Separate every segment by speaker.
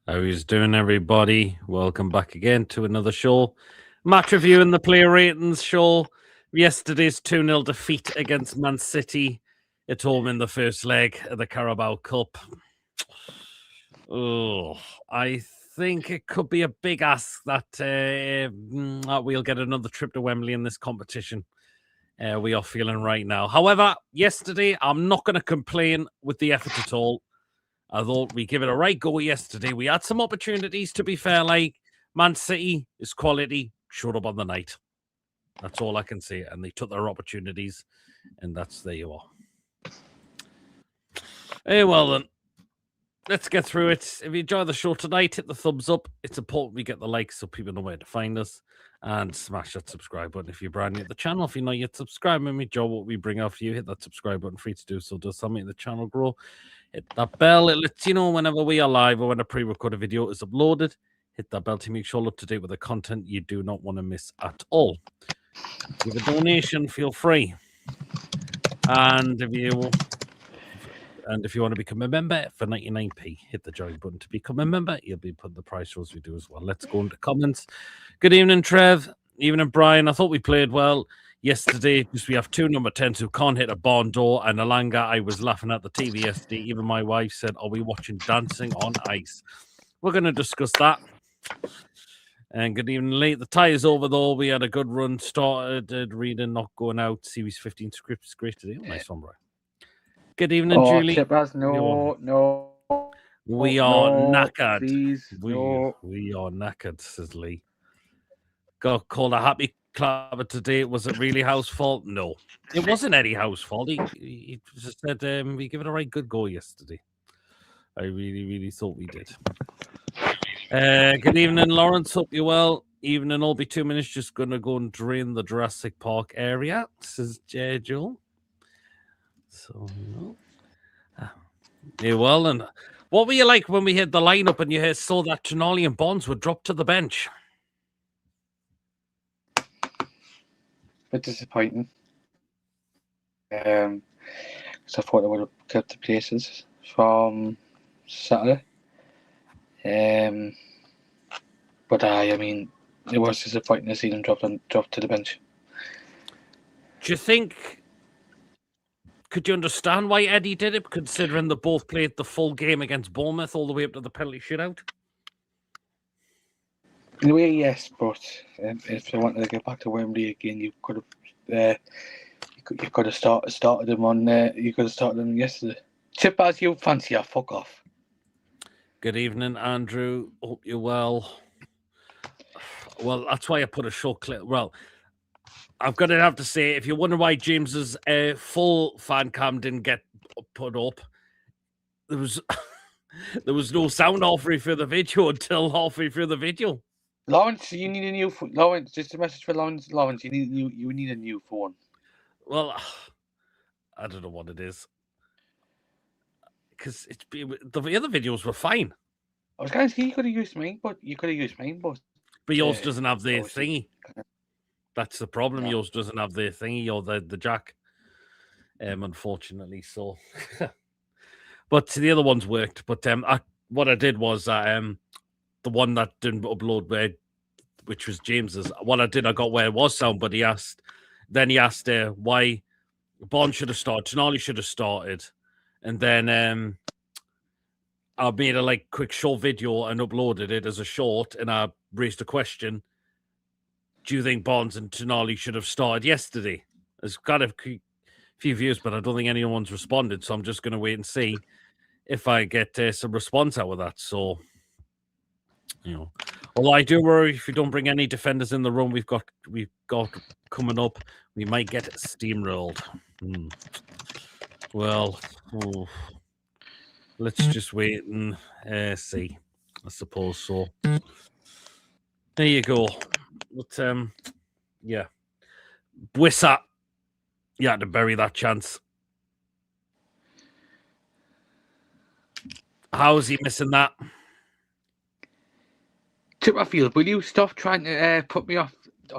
Speaker 1: How is doing, everybody? Welcome back again to another show. Match review and the player ratings show. Yesterday's 2-0 defeat against Man City at home in the first leg of the Carabao Cup. Oh, I think it could be a big ask that we'll get another trip to Wembley in this competition. We are feeling right now. However, yesterday, I'm not going to complain with the effort at all. I thought we give it a right go yesterday. We had some opportunities, to be fair, like Man City is quality, showed up on the night. That's all I can say. And they took their opportunities, and there you are. Hey, well then, let's get through it. If you enjoy the show tonight, hit the thumbs up. It's important we get the likes so people know where to find us. And smash that subscribe button if you're brand new to the channel. If you're not yet subscribed, and we enjoy what we bring out for you, hit that subscribe button. Free to do so. Does something the channel grow. Hit that bell. It lets you know whenever we are live or when a pre-recorded video is uploaded. Hit that bell to make sure you're up to date with the content you do not want to miss at all. Give a donation, feel free. And if you want to become a member for 99p, hit the join button to become a member. You'll be put the price rolls we do as well. Let's go into comments. Good evening, Trev. Evening, Brian. I thought we played well yesterday. Just we have two number 10s who can't hit a barn door. And Alanga, I was laughing at the TV yesterday. Even my wife said, "Are we watching Dancing on Ice?" We're going to discuss that. And good evening, late. The tie is over, though. We had a good run. Started reading, not going out. Series 15 scripts. Great today. Nice one, Brian. Good evening, Julie.
Speaker 2: Chippers, no.
Speaker 1: We are knackered.
Speaker 2: Please,
Speaker 1: we are knackered, says Lee. Got called a happy clapper today. Was it really Howe's fault? No. It wasn't Eddie Howe's fault. He just said we gave it a right good go yesterday. I really, really thought we did. Good evening, Lawrence. Hope you're well. Evening, I'll be 2 minutes. Just going to go and drain the Jurassic Park area, says Joel. So, yeah, well, and what were you like when we hit the lineup and you saw that Tonali and Bonds were dropped to the bench?
Speaker 2: Bit disappointing. Because I thought I would have kept the places from Saturday. But I mean, it was disappointing to see them dropped to the bench.
Speaker 1: Do you think? Could you understand why Eddie did it, considering they both played the full game against Bournemouth all the way up to the penalty shootout?
Speaker 2: In a way, yes, but if they wanted to get back to Wembley again, you could have you could have started them on. You could have started them yesterday. Chippers, you fancy a fuck off.
Speaker 1: Good evening, Andrew. Hope you're well. Well, that's why I put a short clip. Well, I've got to have to say, if you wonder why James's full fan cam didn't get put up, there was no sound halfway through the video until halfway through the video.
Speaker 2: Lawrence, you need a new phone. Lawrence, just a message for Lawrence. Lawrence, you need a new phone.
Speaker 1: Well, I don't know what it is. Because the other videos were fine.
Speaker 2: I was going to say you could have used mine, but
Speaker 1: yours doesn't have the thingy. That's the problem. Yeah. Yours doesn't have the thingy or the jack. Unfortunately, so. But the other ones worked. But what I did was the one that didn't upload which was James's. What I did, I got where it was sound, but he asked why Bond should have started, Tonali should have started, and then I made a quick short video and uploaded it as a short, and I raised a question. Do you think Bonds and Tonali should have started yesterday? There's got a few views, but I don't think anyone's responded, so I'm just going to wait and see if I get some response out of that. So, although I do worry if you don't bring any defenders in the room we've got coming up, we might get steamrolled. Well, let's just wait and see. I suppose so. There you go. But yeah, Wissa, you had to bury that chance. How's he missing that?
Speaker 2: Chipperfield, will you stop trying to put me off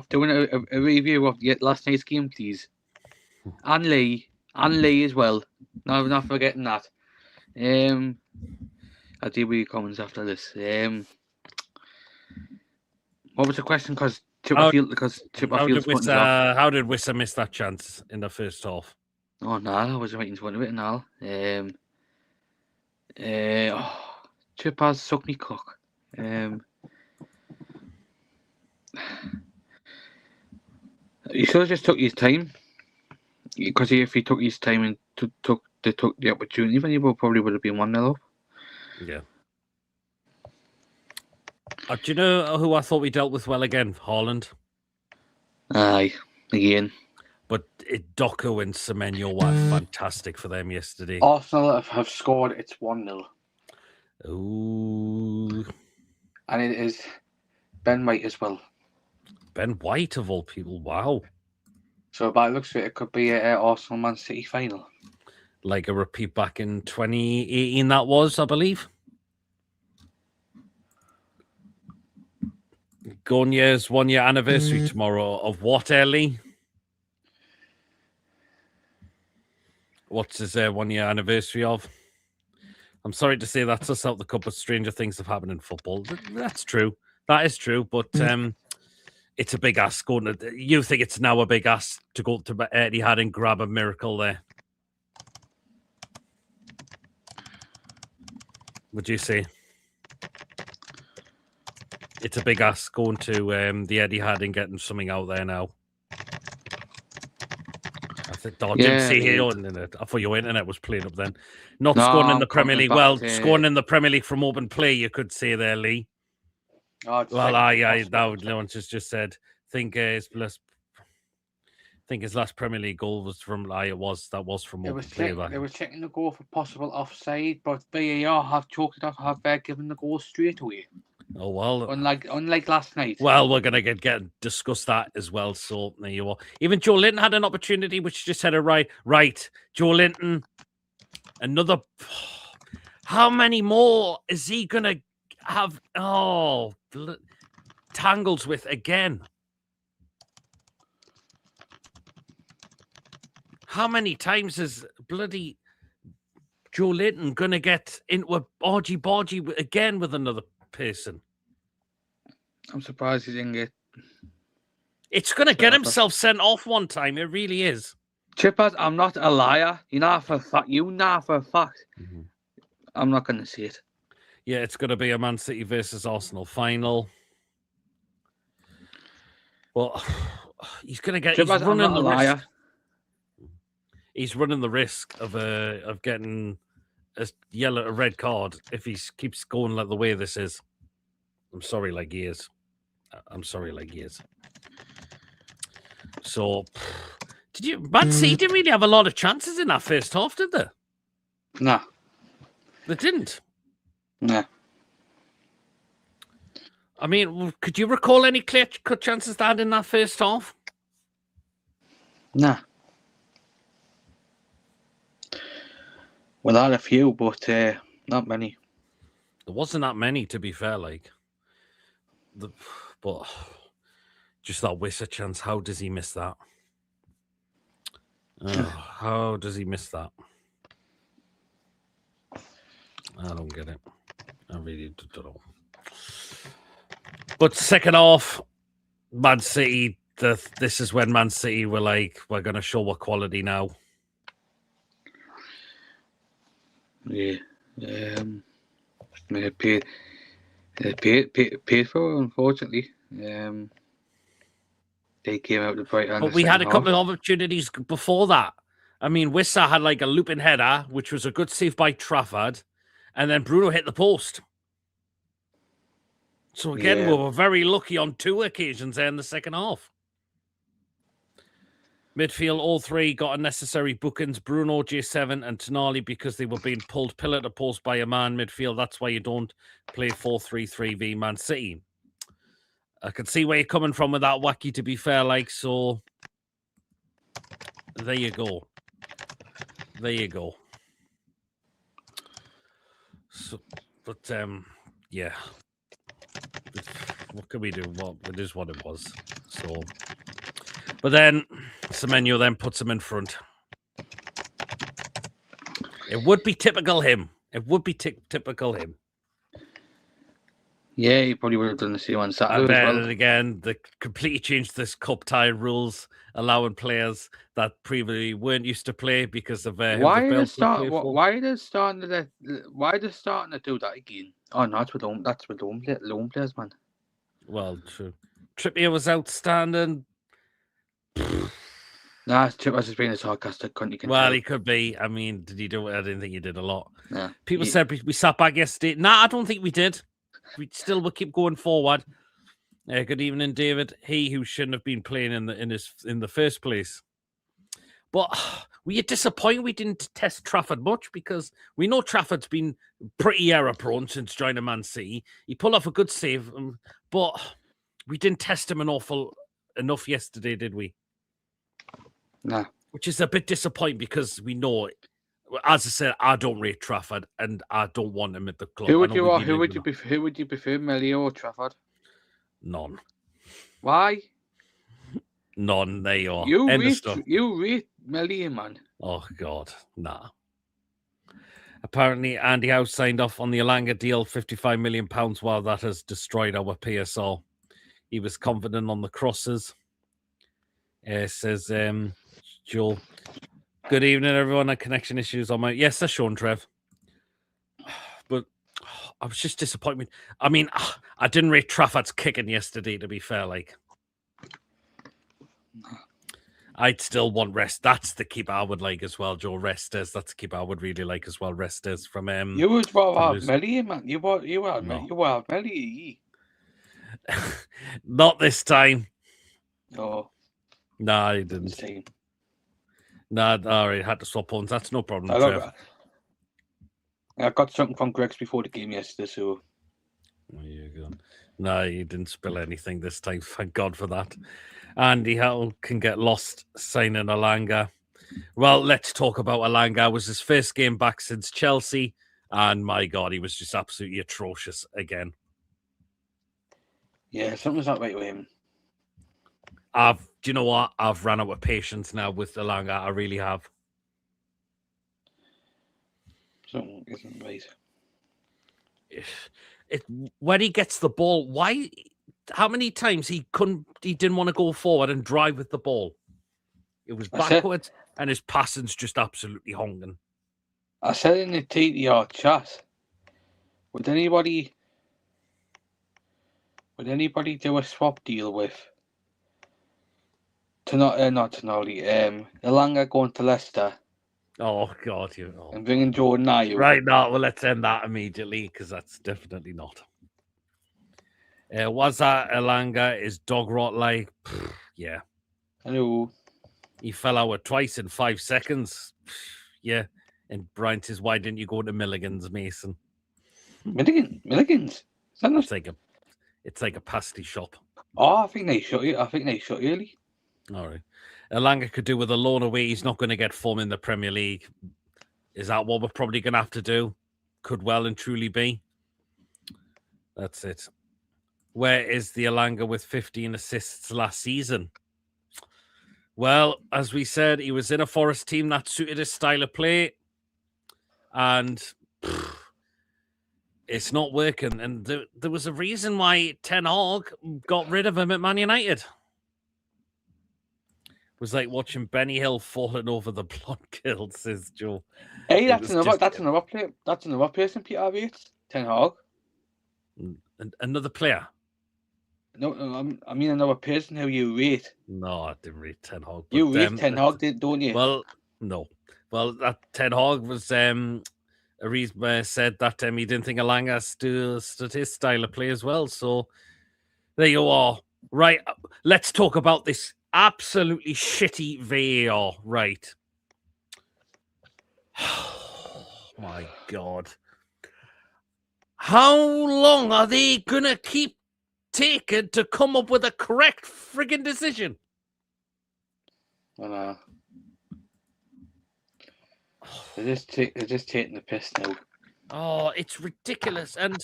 Speaker 2: doing a review of last night's game, please? And Lee as well. No, not forgetting that. I'll deal with your comments after this. What was the question? Because
Speaker 1: How
Speaker 2: Chipperfield's putting it off.
Speaker 1: how did Wissa miss that chance in the first half?
Speaker 2: Oh, no, I was waiting to win it now. Chip has sucked me cock. He should have just took his time. Because if he took his time and took the opportunity, then he probably would have been 1-0 up.
Speaker 1: Yeah. Do you know who I thought we dealt with well again? Haaland.
Speaker 2: Aye, again.
Speaker 1: But Doku and Semenyo were fantastic for them yesterday.
Speaker 2: Arsenal have scored. It's 1-0.
Speaker 1: Ooh.
Speaker 2: And it is Ben White as well.
Speaker 1: Ben White of all people. Wow.
Speaker 2: So by the looks of it, it could be an Arsenal Man City final.
Speaker 1: Like a repeat back in 2018 that was, I believe. Gonye's 1 year anniversary tomorrow of what, Ellie? What's his 1 year anniversary of? I'm sorry to say that's us out the cup, but stranger things have happened in football. That's true. That is true, but it's a big ask. You think it's now a big ask to go to Etihad and grab a miracle there? Would you say? It's a big ask going to the Etihad and getting something out there now. I didn't see here on internet. I thought your internet was playing up then. Scoring in the Premier League. Well, scoring in the Premier League from open play, you could say there, Lee.
Speaker 2: Oh,
Speaker 1: No one just said. Think his last Premier League goal was from that was from open play.
Speaker 2: They were checking the goal for possible offside, but VAR have chalked it off, have given the goal straight away.
Speaker 1: Oh well,
Speaker 2: unlike last night.
Speaker 1: Well, we're gonna discuss that as well. So there you are. Even Joe Linton had an opportunity, which just had it right. Joe Linton, another. How many more is he gonna have? Oh, tangles with again. How many times is bloody Joe Linton gonna get into a orgy-bargy again with another person?
Speaker 2: I'm surprised he didn't get.
Speaker 1: It's gonna get himself sent off one time. It really is.
Speaker 2: Chippers, I'm not a liar. You know for a fact. Mm-hmm. I'm not gonna see it.
Speaker 1: Yeah, it's gonna be a Man City versus Arsenal final. Well, he's gonna get.
Speaker 2: Chippers, I'm not a liar.
Speaker 1: He's running the risk of getting a red card if he keeps going like the way this is. I'm sorry, like he is. So, Man City didn't really have a lot of chances in that first half, did they?
Speaker 2: No.
Speaker 1: They didn't?
Speaker 2: No.
Speaker 1: I mean, could you recall any clear-cut chances they had in that first half?
Speaker 2: No. Well, I had a few, but not many.
Speaker 1: There wasn't that many, to be fair. But just that Wissa chance. How does he miss that? How does he miss that? I don't get it. I really don't know. But second half, Man City. This is when Man City were like, we're going to show what quality now.
Speaker 2: Yeah. Paid for, unfortunately. They came out the bright end.
Speaker 1: But we had a couple of opportunities before that. I mean, Wissa had like a looping header, which was a good save by Trafford, and then Bruno hit the post. So again, we were very lucky on two occasions there in the second half. Midfield, all three got unnecessary bookings. Bruno, J7 and Tonali, because they were being pulled pillar to post by a man midfield. That's why you don't play 4-3-3 v Man City. I can see where you're coming from with that, Wacky, to be fair. So there you go. So, but yeah. What can we do? Well, it is what it was. So, but then Semenyo then puts him in front. It would be typical him. It would be typical him.
Speaker 2: Yeah, he probably would have done the same on Saturday
Speaker 1: And
Speaker 2: as
Speaker 1: then
Speaker 2: well.
Speaker 1: again, they completely changed this cup tie rules, allowing players that previously weren't used to play because of who
Speaker 2: Why
Speaker 1: the
Speaker 2: are they
Speaker 1: belt would play for.
Speaker 2: Why are they starting to? Why are they starting to do that again? Oh no, that's with lone players, man.
Speaker 1: Well, true. Trippier was outstanding.
Speaker 2: Nah, Chipper's just being a sarcastic cunt. You can
Speaker 1: Well,
Speaker 2: tell.
Speaker 1: he could be. I mean, did he do it? I didn't think he did a lot.
Speaker 2: Nah.
Speaker 1: People said we sat back yesterday. Nah, I don't think we did. We still will keep going forward. Good evening, David. He who shouldn't have been playing in the first place. But were you disappointed we didn't test Trafford much? Because we know Trafford's been pretty error prone since joining Man City. He pulled off a good save, but we didn't test him enough yesterday, did we?
Speaker 2: Nah.
Speaker 1: Which is a bit disappointing because we know, as I said, I don't rate Trafford and I don't want him at the club.
Speaker 2: Who would you prefer, Melio or Trafford?
Speaker 1: None.
Speaker 2: Why?
Speaker 1: None. There you are.
Speaker 2: You rate Melio, man.
Speaker 1: Oh God, nah. Apparently, Andy Howe signed off on the Alanga deal, £55 million, while that has destroyed our PSR. He was confident on the crosses. Says Joel. Good evening, everyone. Connection issues on my... Yes, that's Sean Trev. But I was just disappointed. I mean, I didn't rate Trafford's kicking yesterday, to be fair. Like, I'd still want Rest. That's the keeper I would like as well, Joe. Restes. That's the keeper I would really like as well. Restes from...
Speaker 2: You would rather have Melly, man. You would have Melly.
Speaker 1: Not this time.
Speaker 2: No.
Speaker 1: No, I didn't. No, all right, had to swap pawns. That's no problem, Trev.
Speaker 2: I got something from Greg's before the game yesterday, so...
Speaker 1: There you go. No, you didn't spill anything this time. Thank God for that. Andy Howe can get lost signing Alanga. Well, let's talk about Alanga. It was his first game back since Chelsea, and my God, he was just absolutely atrocious again.
Speaker 2: Yeah, something's not right with him.
Speaker 1: Do you know what? I've run out of patience now with Alanga. I really have.
Speaker 2: Something isn't right.
Speaker 1: When he gets the ball, why? How many times he didn't want to go forward and drive with the ball? It was backwards, and his passing's just absolutely honking.
Speaker 2: I said in the TTR chat, would anybody do a swap deal with Alanga going to Leicester?
Speaker 1: Oh God,
Speaker 2: and bringing Jordan Ayew.
Speaker 1: Right now, well, let's end that immediately because that's definitely not. Was that Alanga? Is dog rot like? Yeah.
Speaker 2: Hello.
Speaker 1: He fell out twice in 5 seconds. Yeah. And Brian says, "Why didn't you go to Milligan's, Mason?"
Speaker 2: Milligan's.
Speaker 1: It's like a pasty shop.
Speaker 2: Oh, I think they shut early.
Speaker 1: All right. Alanga could do with a loan away. He's not going to get form in the Premier League. Is that what we're probably going to have to do? Could well and truly be. That's it. Where is the Alanga with 15 assists last season? Well, as we said, he was in a Forest team that suited his style of play. And it's not working. And there was a reason why Ten Hag got rid of him at Man United. It was like watching Benny Hill falling over the blood kill, says Joe.
Speaker 2: Hey, that's another player. That's another person Peter rates. Ten Hag.
Speaker 1: Another player.
Speaker 2: No, I mean another person who you rate.
Speaker 1: No, I didn't rate Ten Hag.
Speaker 2: You rate Ten Hag, don't you?
Speaker 1: Well, no. Well, that Ten Hag was a reason said that he didn't think Alanga stood his style of play as well. So there you are. Right, let's talk about this absolutely shitty VAR. Right. Oh, my God. How long are they going to keep taking to come up with a correct friggin' decision?
Speaker 2: I know. They're just taking the piss now.
Speaker 1: Oh, it's ridiculous. And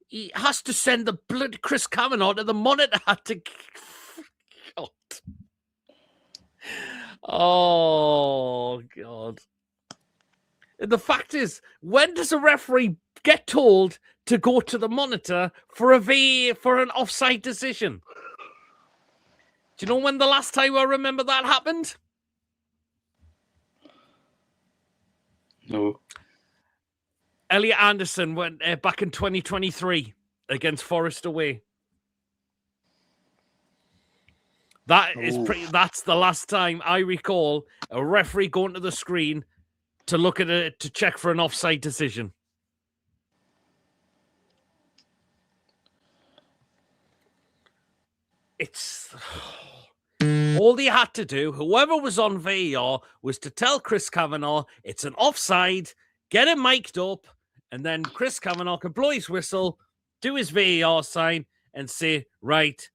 Speaker 1: he has to send the blood Chris Kavanagh to the monitor to... God. Oh, God. And the fact is, when does a referee get told to go to the monitor for an offside decision. Do you know when the last time I remember that happened?
Speaker 2: No.
Speaker 1: Elliot Anderson went back in 2023 against Forest away. That's the last time I recall a referee going to the screen to look at it to check for an offside decision. It's all they had to do, whoever was on VAR, was to tell Chris Kavanagh it's an offside, get him mic'd up, and then Chris Kavanagh can blow his whistle, do his VAR sign, and say, right,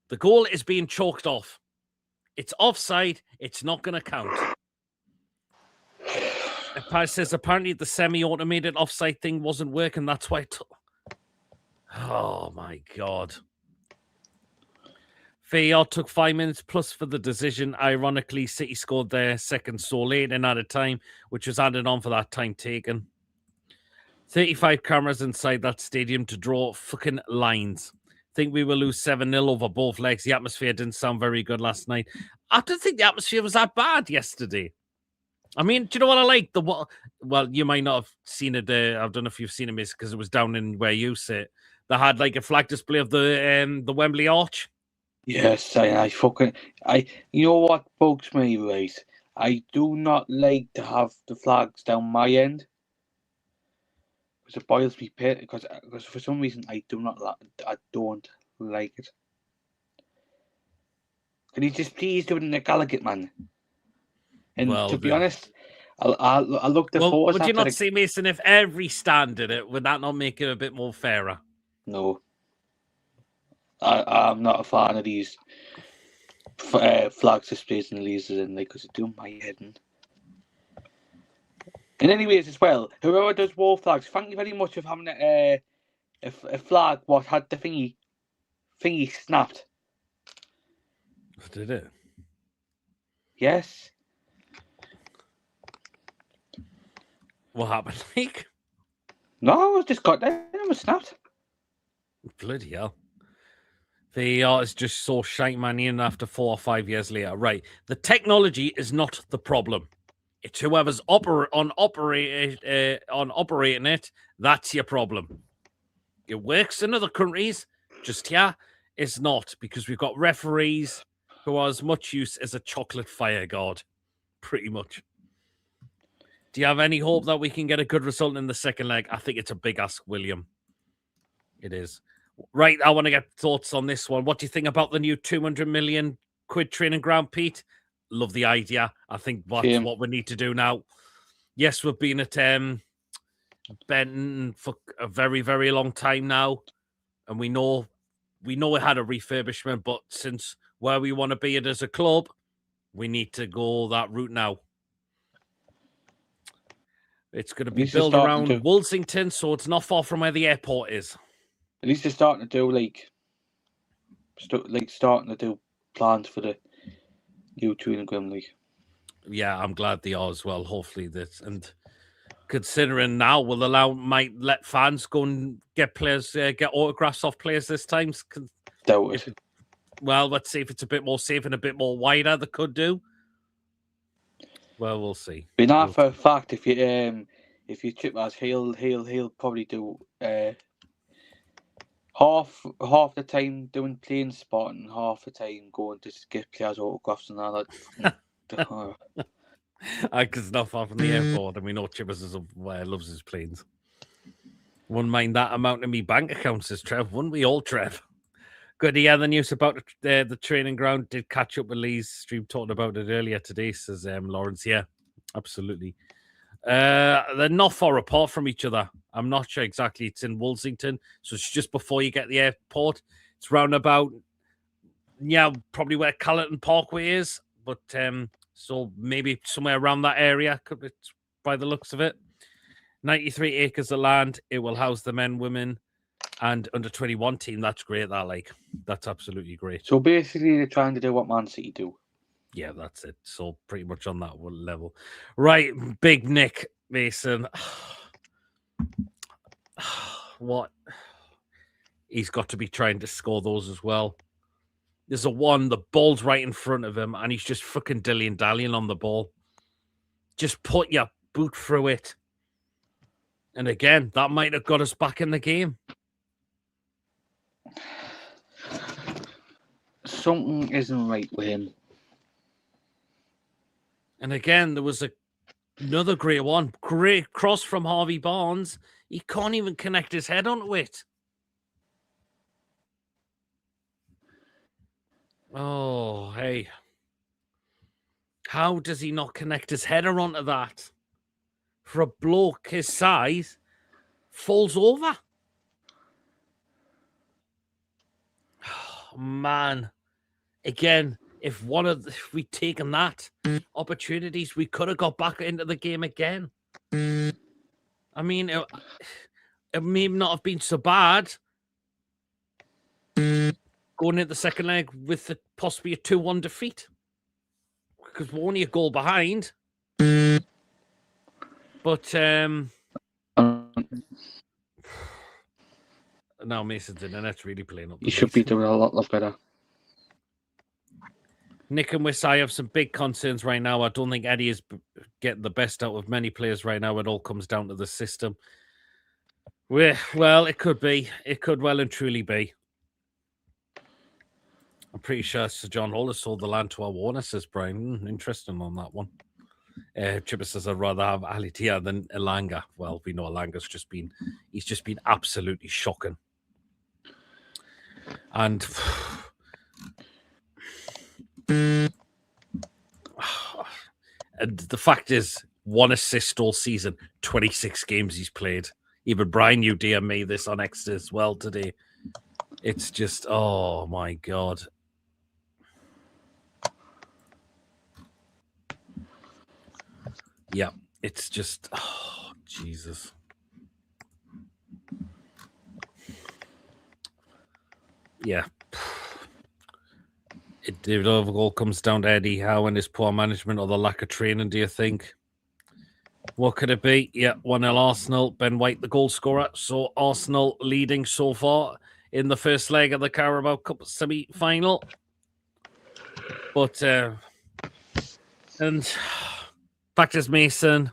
Speaker 1: the goal is being chalked off. It's offside. It's not going to count. It says apparently the semi-automated offside thing wasn't working. That's why oh, my God. VAR took 5 minutes plus for the decision. Ironically, City scored their second so late and at a time, which was added on for that time taken. 35 cameras inside that stadium to draw fucking lines. Think we will lose 7-0 over both legs. The atmosphere didn't sound very good last night. I don't think the atmosphere was that bad yesterday. I mean, do you know what I like? Well, you might not have seen it. I don't know if you've seen it, miss, because it was down in where you sit. They had like a flag display of the Wembley Arch.
Speaker 2: Yes, you know what bugs me, right? I do not like to have the flags down my end. Because it boils me pit. Because for some reason I don't like it. Can you just please do it in the Gallagher, man? And to be honest, I looked at photos.
Speaker 1: Would you not see, Mason, if every stand did it, would that not make it a bit more fairer?
Speaker 2: No. I'm not a fan of these flag displays and lasers and because it do my head in. And anyways, as well, whoever does wall flags, thank you very much for having a flag what had the thingy snapped.
Speaker 1: Did it?
Speaker 2: Yes.
Speaker 1: What happened, like?
Speaker 2: No, it just got there. It was snapped.
Speaker 1: Bloody hell. VAR is just so shite, man, even after 4 or 5 years later. Right. The technology is not the problem. It's whoever's operating it, that's your problem. It works in other countries, just here, it's not, because we've got referees who are as much use as a chocolate fire guard, pretty much. Do you have any hope that we can get a good result in the second leg? I think it's a big ask, William. It is. Right, I want to get thoughts on this one. What do you think about the new 200 million quid training ground, Pete? Love the idea. I think that's what we need to do now. Yes, we've been at Benton for a very, very long time now, and we know it had a refurbishment, but since where we want to be it as a club, we need to go that route now. It's going to be built around Wolsington, so it's not far from where the airport is.
Speaker 2: At least they're starting to do starting to do plans for the new training ground league.
Speaker 1: Yeah, I'm glad they are as well. Hopefully this, and considering now might let fans go and get players, get autographs off players this time.
Speaker 2: Doubt it.
Speaker 1: Well, let's see if it's a bit more safe and a bit more wider. They could do. Well, we'll see.
Speaker 2: But now for a fact, if you trip as he'll probably do half the time doing playing spot and half the time going to get players autographs and all that.
Speaker 1: Because it's not far from the airport, and we know Chibbers loves his planes. Wouldn't mind that amount in me bank account, says Trev. Wouldn't we all, Trev? Good to hear the news about the training ground. Did catch up with Lee's stream talking about it earlier today, says Lawrence. Yeah, absolutely. They're not far apart from each other. I'm not sure exactly. It's in Wolsington, so it's just before you get the airport. It's round about, probably where Callerton Parkway is, but so maybe somewhere around that area, by the looks of it. 93 acres of land. It will house the men, women, and under 21 team. That's great. That's absolutely great.
Speaker 2: So basically, they're trying to do what Man City do.
Speaker 1: Yeah, that's it. So pretty much on that one level. Right, Big Nick Mason. What? He's got to be trying to score those as well. There's a one, the ball's right in front of him, and he's just fucking dilly-dallying on the ball. Just put your boot through it. And again, that might have got us back in the game.
Speaker 2: Something isn't right with him.
Speaker 1: And again, there was another great one. Great cross from Harvey Barnes. He can't even connect his head onto it. Oh, hey. How does he not connect his header onto that? For a bloke his size, falls over. Oh, man. Again, if we'd taken that opportunities, we could have got back into the game again. I mean, it may not have been so bad going into the second leg with possibly a 2-1 defeat, because we're only a goal behind. But now Mason's internet's really playing up.
Speaker 2: You should be doing a lot better.
Speaker 1: Nick and Wiss, I have some big concerns right now. I don't think Eddie is getting the best out of many players right now. It all comes down to the system. Well, it could be. It could well and truly be. I'm pretty sure Sir John Hall has sold the land to our Warner, says Brian. Interesting on that one. Chipper says I'd rather have Alitia than Elanga. Well, we know Elanga's he's just been absolutely shocking. And the fact is, 1 assist all season, 26 games he's played. Even Brian, you DM me this on X as well today. It's just, oh my God. Yeah, it's just, oh, Jesus. Yeah. It all comes down to Eddie Howe and his poor management or the lack of training, do you think? What could it be? Yeah, 1-0 Arsenal. Ben White, the goal scorer. So Arsenal leading so far in the first leg of the Carabao Cup semi-final. But, and fact is, Mason,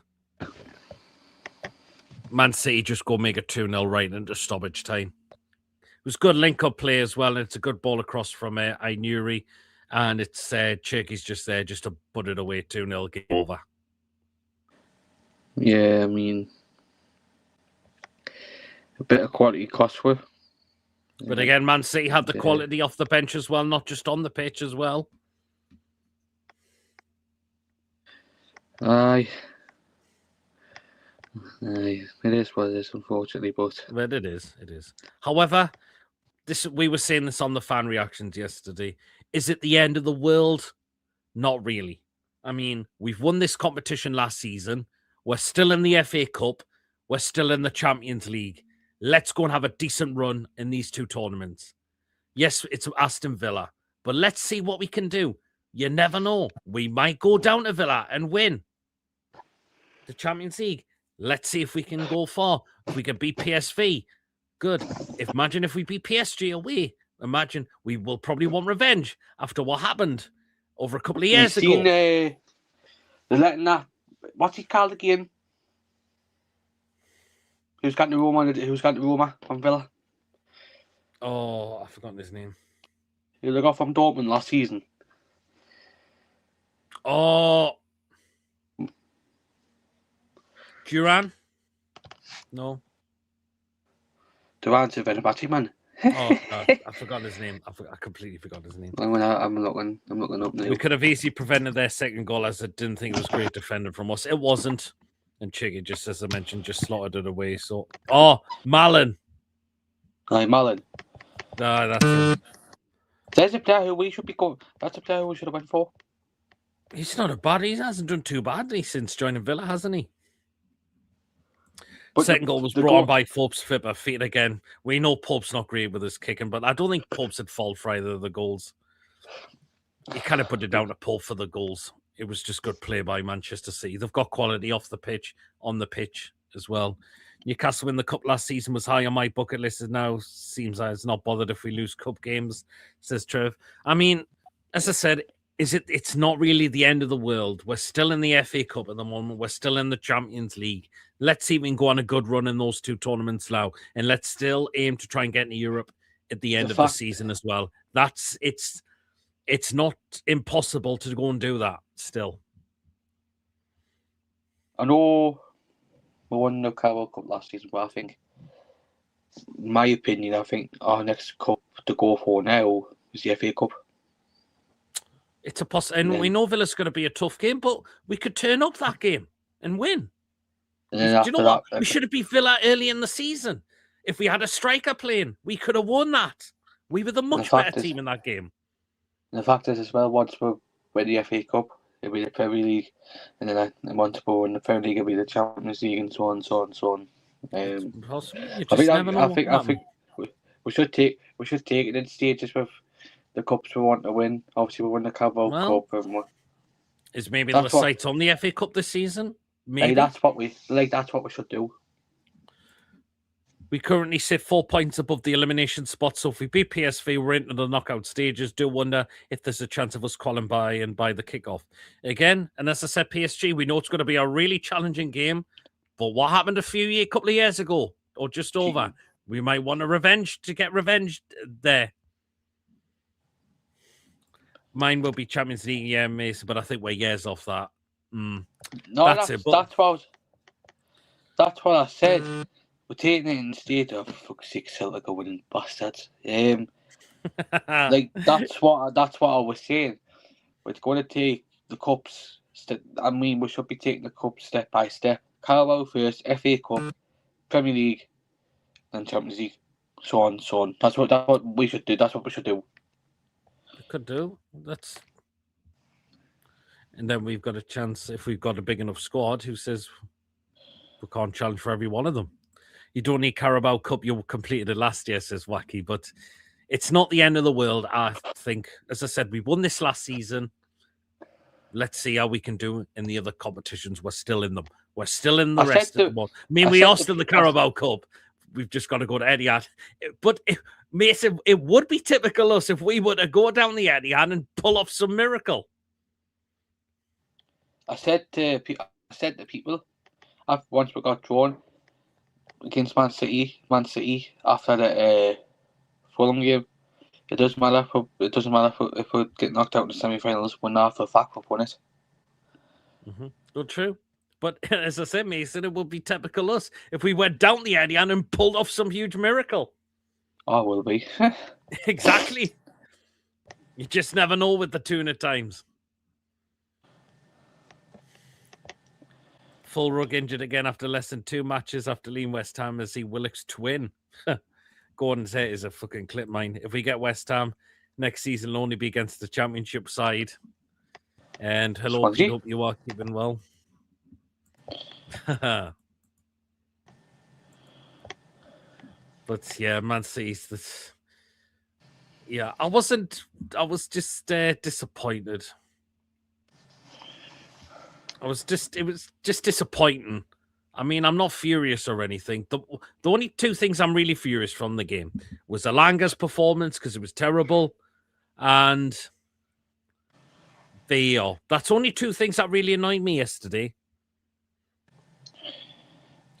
Speaker 1: Man City just go make it 2-0 right into stoppage time. It was good link-up play as well, and it's a good ball across from Enquiries, and it's Cherky's just there just to put it away, 2-0, game over.
Speaker 2: Yeah, I mean, a bit of quality cost for.
Speaker 1: But again, Man City had the quality off the bench as well, not just on the pitch as well.
Speaker 2: Aye. It is what it is, unfortunately, but
Speaker 1: it is. However, we were saying this on the fan reactions yesterday. Is it the end of the world? Not really. I mean, we've won this competition last season. We're still in the FA Cup. We're still in the Champions League. Let's go and have a decent run in these two tournaments. Yes, it's Aston Villa, but let's see what we can do. You never know. We might go down to Villa and win the Champions League. Let's see if we can go far. If we can beat PSV, good. Imagine if we beat PSG away. Imagine we will probably want revenge after what happened over a couple of years ago.
Speaker 2: They're letting that. What's he called again? Who's got the Roma from Villa?
Speaker 1: Oh, I've forgotten his name.
Speaker 2: Who they got from Dortmund last season?
Speaker 1: Oh, Duran? No.
Speaker 2: Duran's a Venabati man.
Speaker 1: Oh, I've forgotten his name. I completely forgot his name.
Speaker 2: I'm looking up now.
Speaker 1: We could have easily prevented their second goal, as I didn't think it was great defending from us. It wasn't. And Chicky, just as I mentioned, just slotted it away. So, Malin.
Speaker 2: Aye, Malin.
Speaker 1: No, that's it.
Speaker 2: There's a player who we should be going. That's a player who we should have went for.
Speaker 1: He's not a bad. He hasn't done too badly since joining Villa, hasn't he? But second goal was brought on by Pope's Fipper feet again. We know Pope's not great with his kicking, but I don't think Pope's at fault for either of the goals. He kind of put it down to Pope for the goals. It was just good play by Manchester City. They've got quality off the pitch, on the pitch as well. Newcastle win the cup last season was high on my bucket list. It now seems like it's not bothered if we lose cup games, says Trev. I mean, as I said, it's not really the end of the world. We're still in the FA Cup at the moment. We're still in the Champions League. Let's see if we can go on a good run in those two tournaments now. And let's still aim to try and get into Europe at the end of the season as well. It's not impossible to go and do that still.
Speaker 2: I know we won the Carabao Cup last season, but I think, in my opinion, I think our next cup to go for now is the FA Cup.
Speaker 1: It's a and we know Villa's going to be a tough game, but we could turn up that game and win. Do you know what? We should have beat Villa early in the season. If we had a striker playing, we could have won that. We were the much better team in that game.
Speaker 2: The fact is, as well, once we win the FA Cup, it'll be the Premier League, and then once we win the Premier League, it'll be the Champions League, and so on, so on, so on. I think we should take it in stages with the cups we want to win. Obviously, we win the Carabao Cup. And
Speaker 1: is maybe there were sights on the FA Cup this season? Maybe
Speaker 2: that's what we should do.
Speaker 1: We currently sit 4 points above the elimination spot, so if we beat PSV, we're into the knockout stages. Do wonder if there's a chance of us calling by the kickoff again. And as I said, PSG, we know it's going to be a really challenging game. But what happened a couple of years ago, or just over? We might want to get revenge there. Mine will be Champions League, yeah, Mason, but I think we're years off that.
Speaker 2: No, that's what I said. We're taking it in the state of fuck's sake, Celtic are winning bastards. Like that's what I was saying. We're going to take the cups. We should be taking the cups step by step. Carabao first, FA Cup, Premier League, and Champions League, so on, so on. That's what we should do. That's what we should do.
Speaker 1: We could do. And then we've got a chance if we've got a big enough squad. Who says we can't challenge for every one of them? You don't need Carabao Cup. You completed it last year, says Wacky. But it's not the end of the world, I think. As I said, we won this last season. Let's see how we can do in the other competitions. We're still in them. We're still in the rest of them. We are still in the Carabao Cup. We've just got to go to Etihad. But, Mason, it would be typical us if we were to go down the Etihad and pull off some miracle.
Speaker 2: I said to people, once we got drawn against Man City after the Fulham game, it doesn't matter if we get knocked out in the semi-finals. We're not for a fact we've won it.
Speaker 1: Well, true. But as I said, Mason, it would be typical us if we went down the Etihad and pulled off some huge miracle.
Speaker 2: Oh, will be.
Speaker 1: Exactly. You just never know with the tuna times. Full Rug injured again after less than 2 matches after leaving West Ham as he Willock's twin. Gordon said is a fucking clip mine. If we get West Ham next season, it'll only be against the Championship side. And hello, I hope you are keeping well. But yeah, Man City's I was just disappointed. It was just disappointing. I mean, I'm not furious or anything. The only 2 things I'm really furious from the game was Alanga's performance because it was terrible, and VAR. That's only 2 things that really annoyed me yesterday.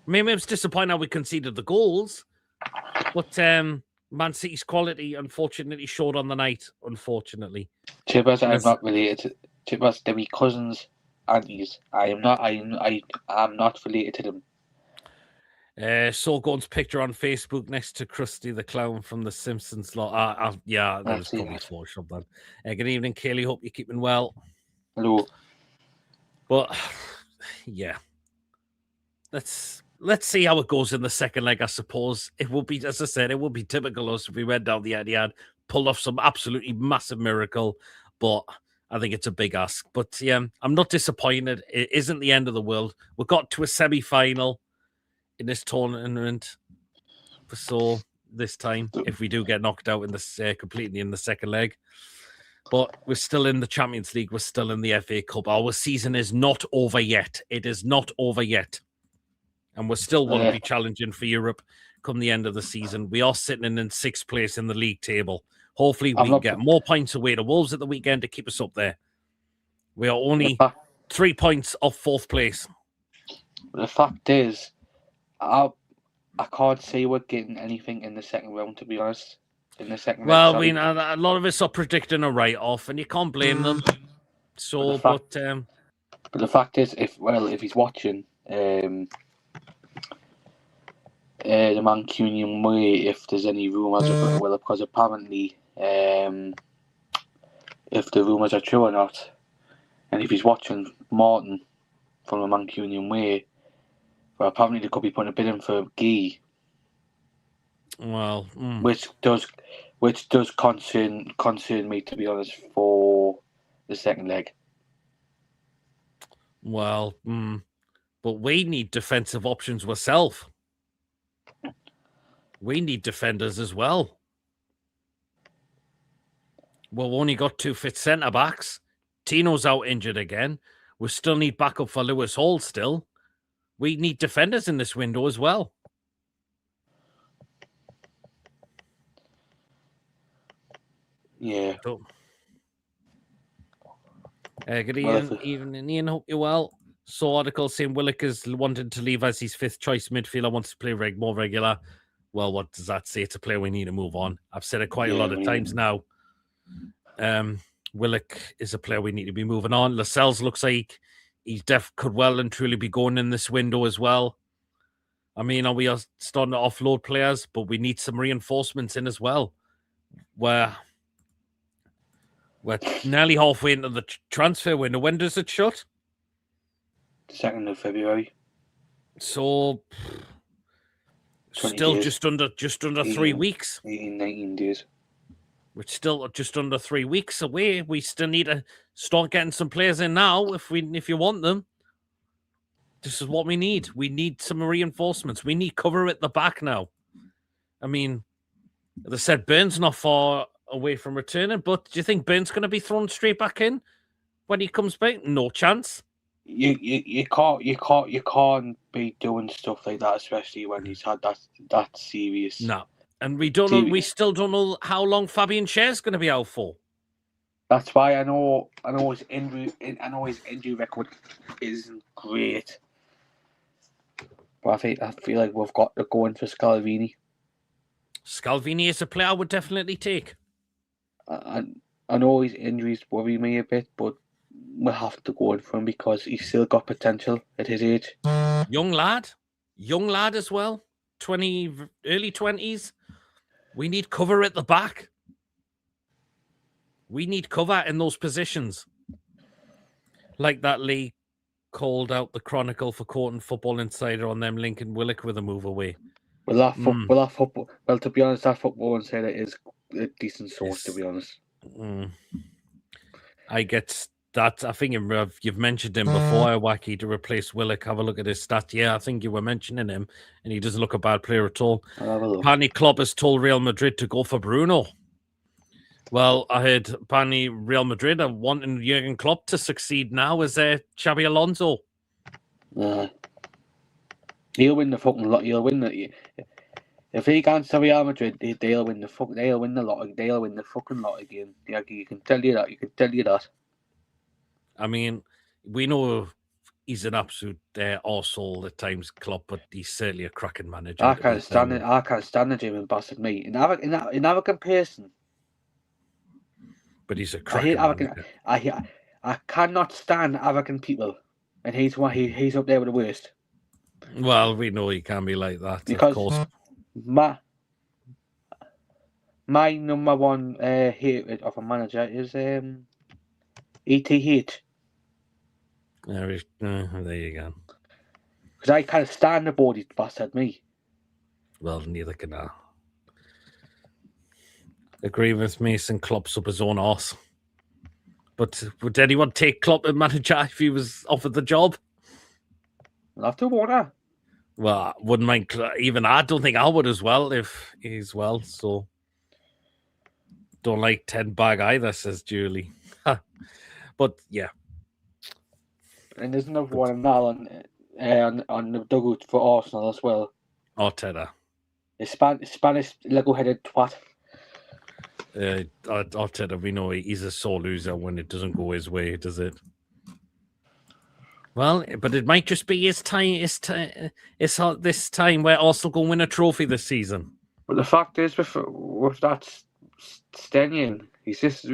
Speaker 1: Maybe I was disappointed how we conceded the goals, but Man City's quality unfortunately showed on the night. Unfortunately,
Speaker 2: Chippers, I'm not related. Chippers, they're my cousins. Aunties. I'm not related to them.
Speaker 1: Saul Gordon's picture on Facebook next to Krusty the Clown from The Simpsons. That was probably Photoshop then. Good evening, Kaylee. Hope you're keeping well.
Speaker 2: Hello.
Speaker 1: But yeah, let's see how it goes in the second leg. I suppose it will be, as I said, it will be typical us if we went down the Etihad, pulled off some absolutely massive miracle, but I think it's a big ask. But yeah, I'm not disappointed. It isn't the end of the world. We got to a semi-final in this tournament. So this time, if we do get knocked out in this completely in the second leg. But we're still in the Champions League. We're still in the FA Cup. Our season is not over yet. It is not over yet. and we're still going to be challenging for Europe come the end of the season. We are sitting in 6th place in the league table. Hopefully, we can get more points away to Wolves at the weekend to keep us up there. We are only 3 points off 4th place.
Speaker 2: The fact is, I can't say we're getting anything in the second round, to be honest. In the second
Speaker 1: well,
Speaker 2: leg,
Speaker 1: a lot of us are predicting a write-off, and you can't blame them. So, but
Speaker 2: the fact is, if he's watching, the Mancunian way, if there's any rumours about it, because apparently, if the rumours are true or not, and if he's watching Martin from the Mancunian way, well, apparently they could be putting a bid in for Guy.
Speaker 1: Well,
Speaker 2: which does concern me, to be honest, for the second leg.
Speaker 1: Well, but we need defensive options ourselves. We need defenders as well. We've only got 2 fit centre backs. Tino's out injured again. We still need backup for Lewis Hall still. We need defenders in this window as well.
Speaker 2: Yeah.
Speaker 1: Good evening, Ian. Hope you're well. Saw articles saying Willock is wanted to leave as his 5th choice midfielder, wants to play more regular. Well, what does that say? It's a player we need to move on. I've said it quite a lot of times now. Willock is a player we need to be moving on. Lascelles looks like he could well and truly be going in this window as well. I mean, we are starting to offload players, but we need some reinforcements in as well. We're nearly halfway into the transfer window. When does it shut?
Speaker 2: 2nd of February.
Speaker 1: So still days. just under 3 weeks.
Speaker 2: 19 days.
Speaker 1: We're still just under 3 weeks away. We still need to start getting some players in now if you want them. This is what we need. We need some reinforcements. We need cover at the back now. I mean, they said Burns not far away from returning, but do you think Burns going to be thrown straight back in when he comes back? No chance.
Speaker 2: You can't be doing stuff like that, especially when he's had that serious.
Speaker 1: No, and we don't know. We still don't know how long Fabian Schär's going to be out for.
Speaker 2: That's why I know his injury record isn't great. But I feel like we've got to go in for Scalvini.
Speaker 1: Scalvini is a player I would definitely take.
Speaker 2: I know his injuries worry me a bit, but we'll have to go in for him because he's still got potential at his age.
Speaker 1: Young lad as well. Early 20s. We need cover at the back. We need cover in those positions. Like that Lee called out the Chronicle for Court and Football Insider on them linking Willock with a move away.
Speaker 2: Well, to be honest, that Football Insider is a decent source, to be honest.
Speaker 1: I get that. I think you've mentioned him before, Wacky, to replace Willock. Have a look at his stats. Yeah, I think you were mentioning him, and he doesn't look a bad player at all. Apparently, Klopp has told Real Madrid to go for Bruno. Well, I heard apparently Real Madrid are wanting Jurgen Klopp to succeed now as Xabi Alonso.
Speaker 2: He'll win the fucking lot. He'll win the. If he can't to Real Madrid, they'll win the fuck. They'll win the lot. They'll win the fucking lot again. Yeah, you can tell you that.
Speaker 1: I mean, we know he's an absolute arsehole at times, Klopp, but he's certainly a cracking manager.
Speaker 2: I can't stand it. I can't stand the German bastard, mate. In our comparison.
Speaker 1: But he's a cracking manager.
Speaker 2: I cannot stand arrogant people, and he's up there with the worst.
Speaker 1: Well, we know he can be like that,
Speaker 2: because
Speaker 1: of course.
Speaker 2: My number one hatred of a manager is ETH.
Speaker 1: There you go.
Speaker 2: Because I can't stand the body bastard, me.
Speaker 1: Well, neither can I. Agree with Mason. Klopp's up his own arse. But would anyone take Klopp as manager if he was offered the job?
Speaker 2: I'll have to, won't I?
Speaker 1: Well, I wouldn't mind. Even I don't think I would as well if he's well. So don't like 10 bag either, says Julie. But yeah.
Speaker 2: And there's another one in Ireland. on the dugout for Arsenal as well.
Speaker 1: Arteta.
Speaker 2: The Spanish level-headed twat.
Speaker 1: Arteta, we know he's a sore loser when it doesn't go his way, does it? Well, but it might just be his time. It's this time where Arsenal go win a trophy this season.
Speaker 2: But the fact is, with that Stenyan, he's just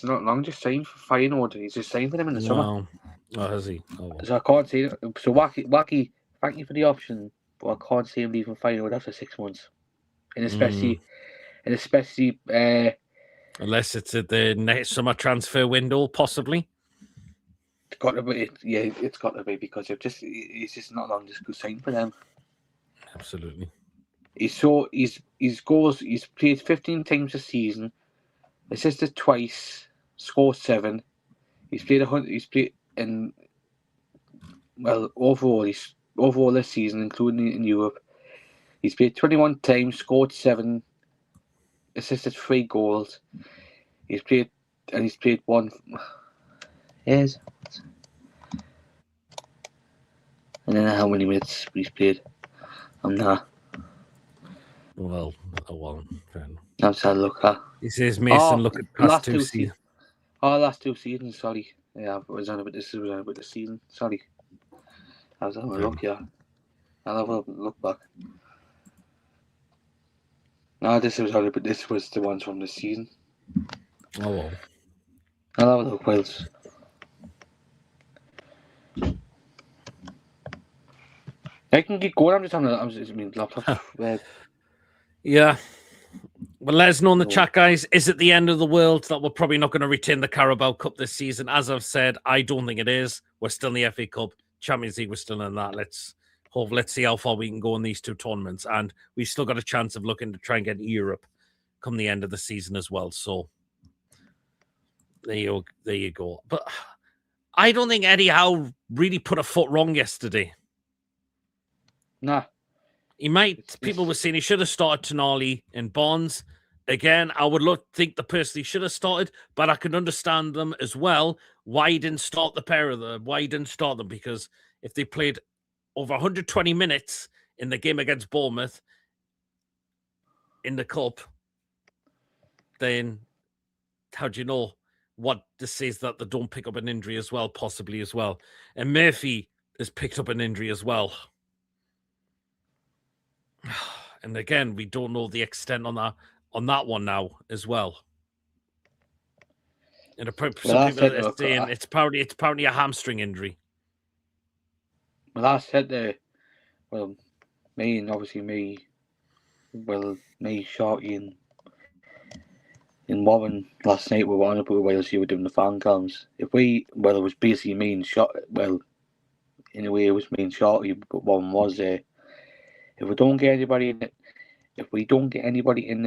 Speaker 2: not long just signed for Feyenoord. He's just signed for them in the summer.
Speaker 1: Oh, has he? Oh, well.
Speaker 2: So I can't see. So Wacky, thank you for the option, but I can't see him leaving Feyenoord after 6 months, and especially,
Speaker 1: unless it's at the next summer transfer window, possibly.
Speaker 2: It's got to be. Yeah, it's got to be because he's just not long just go sign for them.
Speaker 1: Absolutely.
Speaker 2: He's played 15 times this season, assisted twice, scored 7. He's played overall this season, including in Europe. He's played 21 times, scored 7, assisted 3 goals. He's played 1. Yes. I don't know how many minutes he's played. I'm not.
Speaker 1: Well, fair enough.
Speaker 2: Let's have a look at.
Speaker 1: He says, Mason, look at past 2 seasons.
Speaker 2: Last 2 seasons, sorry. Yeah, I was on about this season. Sorry. I was having a look, yeah. I'll have a look back. No, this was the ones from this season.
Speaker 1: Oh, well.
Speaker 2: I'll have a look whilst. I can get going. I'm just on the laptop.
Speaker 1: Yeah. Well, let us know in the chat, guys. Is it the end of the world that we're probably not going to retain the Carabao Cup this season? As I've said, I don't think it is. We're still in the FA Cup. Champions League, we're still in that. Let's see how far we can go in these 2 tournaments. And we've still got a chance of looking to try and get Europe come the end of the season as well. So there you go. But I don't think Eddie Howe really put a foot wrong yesterday.
Speaker 2: Nah.
Speaker 1: People were saying he should have started Tonali and Bonds. Again, I would think the person he should have started, but I can understand them as well. Why he didn't start the pair of them? Why he didn't start them? Because if they played over 120 minutes in the game against Bournemouth in the Cup, then how do you know what this says that they don't pick up an injury as well, possibly as well? And Murphy has picked up an injury as well. And again, we don't know the extent on that one now as well. And some people are saying it's apparently a hamstring injury.
Speaker 2: Well, I said me, Shorty and Warren last night we were on about while you were doing the fan cams. It was basically me and Shorty. Well, in a way, it was me and Shorty, but Warren was there. If we don't get anybody in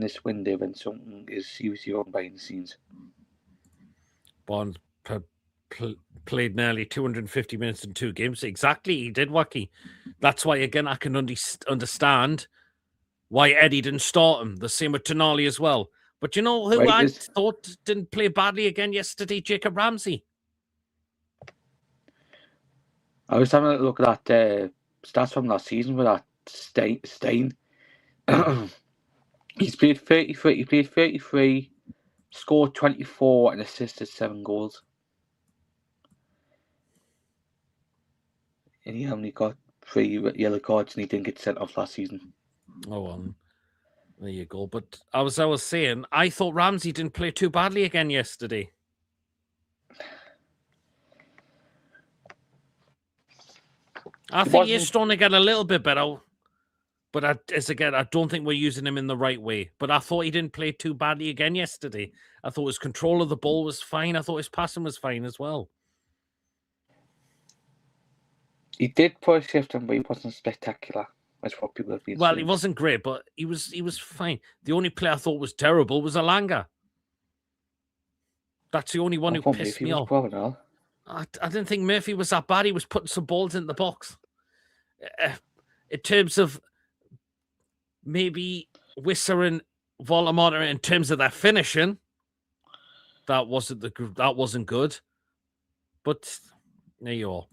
Speaker 2: this window, then something is seriously wrong behind the scenes.
Speaker 1: Bonds played nearly 250 minutes in 2 games. Exactly, he did, Wacky. That's why, again, I can understand why Eddie didn't start him. The same with Tonali as well. But you know who I thought didn't play badly again yesterday? Jacob Ramsey.
Speaker 2: I was having a look at that stats from last season with that Stein. He played 33, scored 24 and assisted 7 goals. And he only got 3 yellow cards and he didn't get sent off last season.
Speaker 1: Oh, well, there you go. But as I was saying, I thought Ramsey didn't play too badly again yesterday. I think he's starting to get a little bit better. But I don't think we're using him in the right way. But I thought he didn't play too badly again yesterday. I thought his control of the ball was fine. I thought his passing was fine as well.
Speaker 2: He did put a shift on, but he wasn't spectacular. That's what people have been saying.
Speaker 1: He wasn't great, but he was fine. The only player I thought was terrible was Alanga. That's the only one who pissed me off. I didn't think Murphy was that bad. He was putting some balls in the box. In terms of maybe Wisser and Volamata, in terms of their finishing, that wasn't good. But there you are.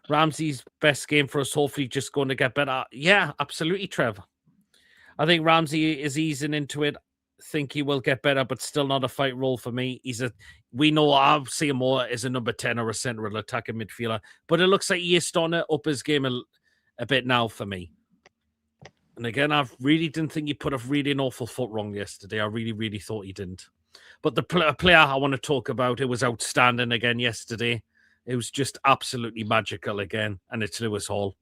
Speaker 1: Ramsey's best game for us, hopefully just going to get better. Yeah, absolutely, Trevor. I think Ramsey is easing into it. Think he will get better, but still not a fight role for me. We know I'll see him more as a number 10 or a central attacking midfielder, but it looks like he is starting to up his game a bit now for me. And again, I really didn't think he put a really an awful foot wrong yesterday. I really, really thought he didn't. But the player I want to talk about, it was outstanding again yesterday. It was just absolutely magical again, and it's Lewis Hall.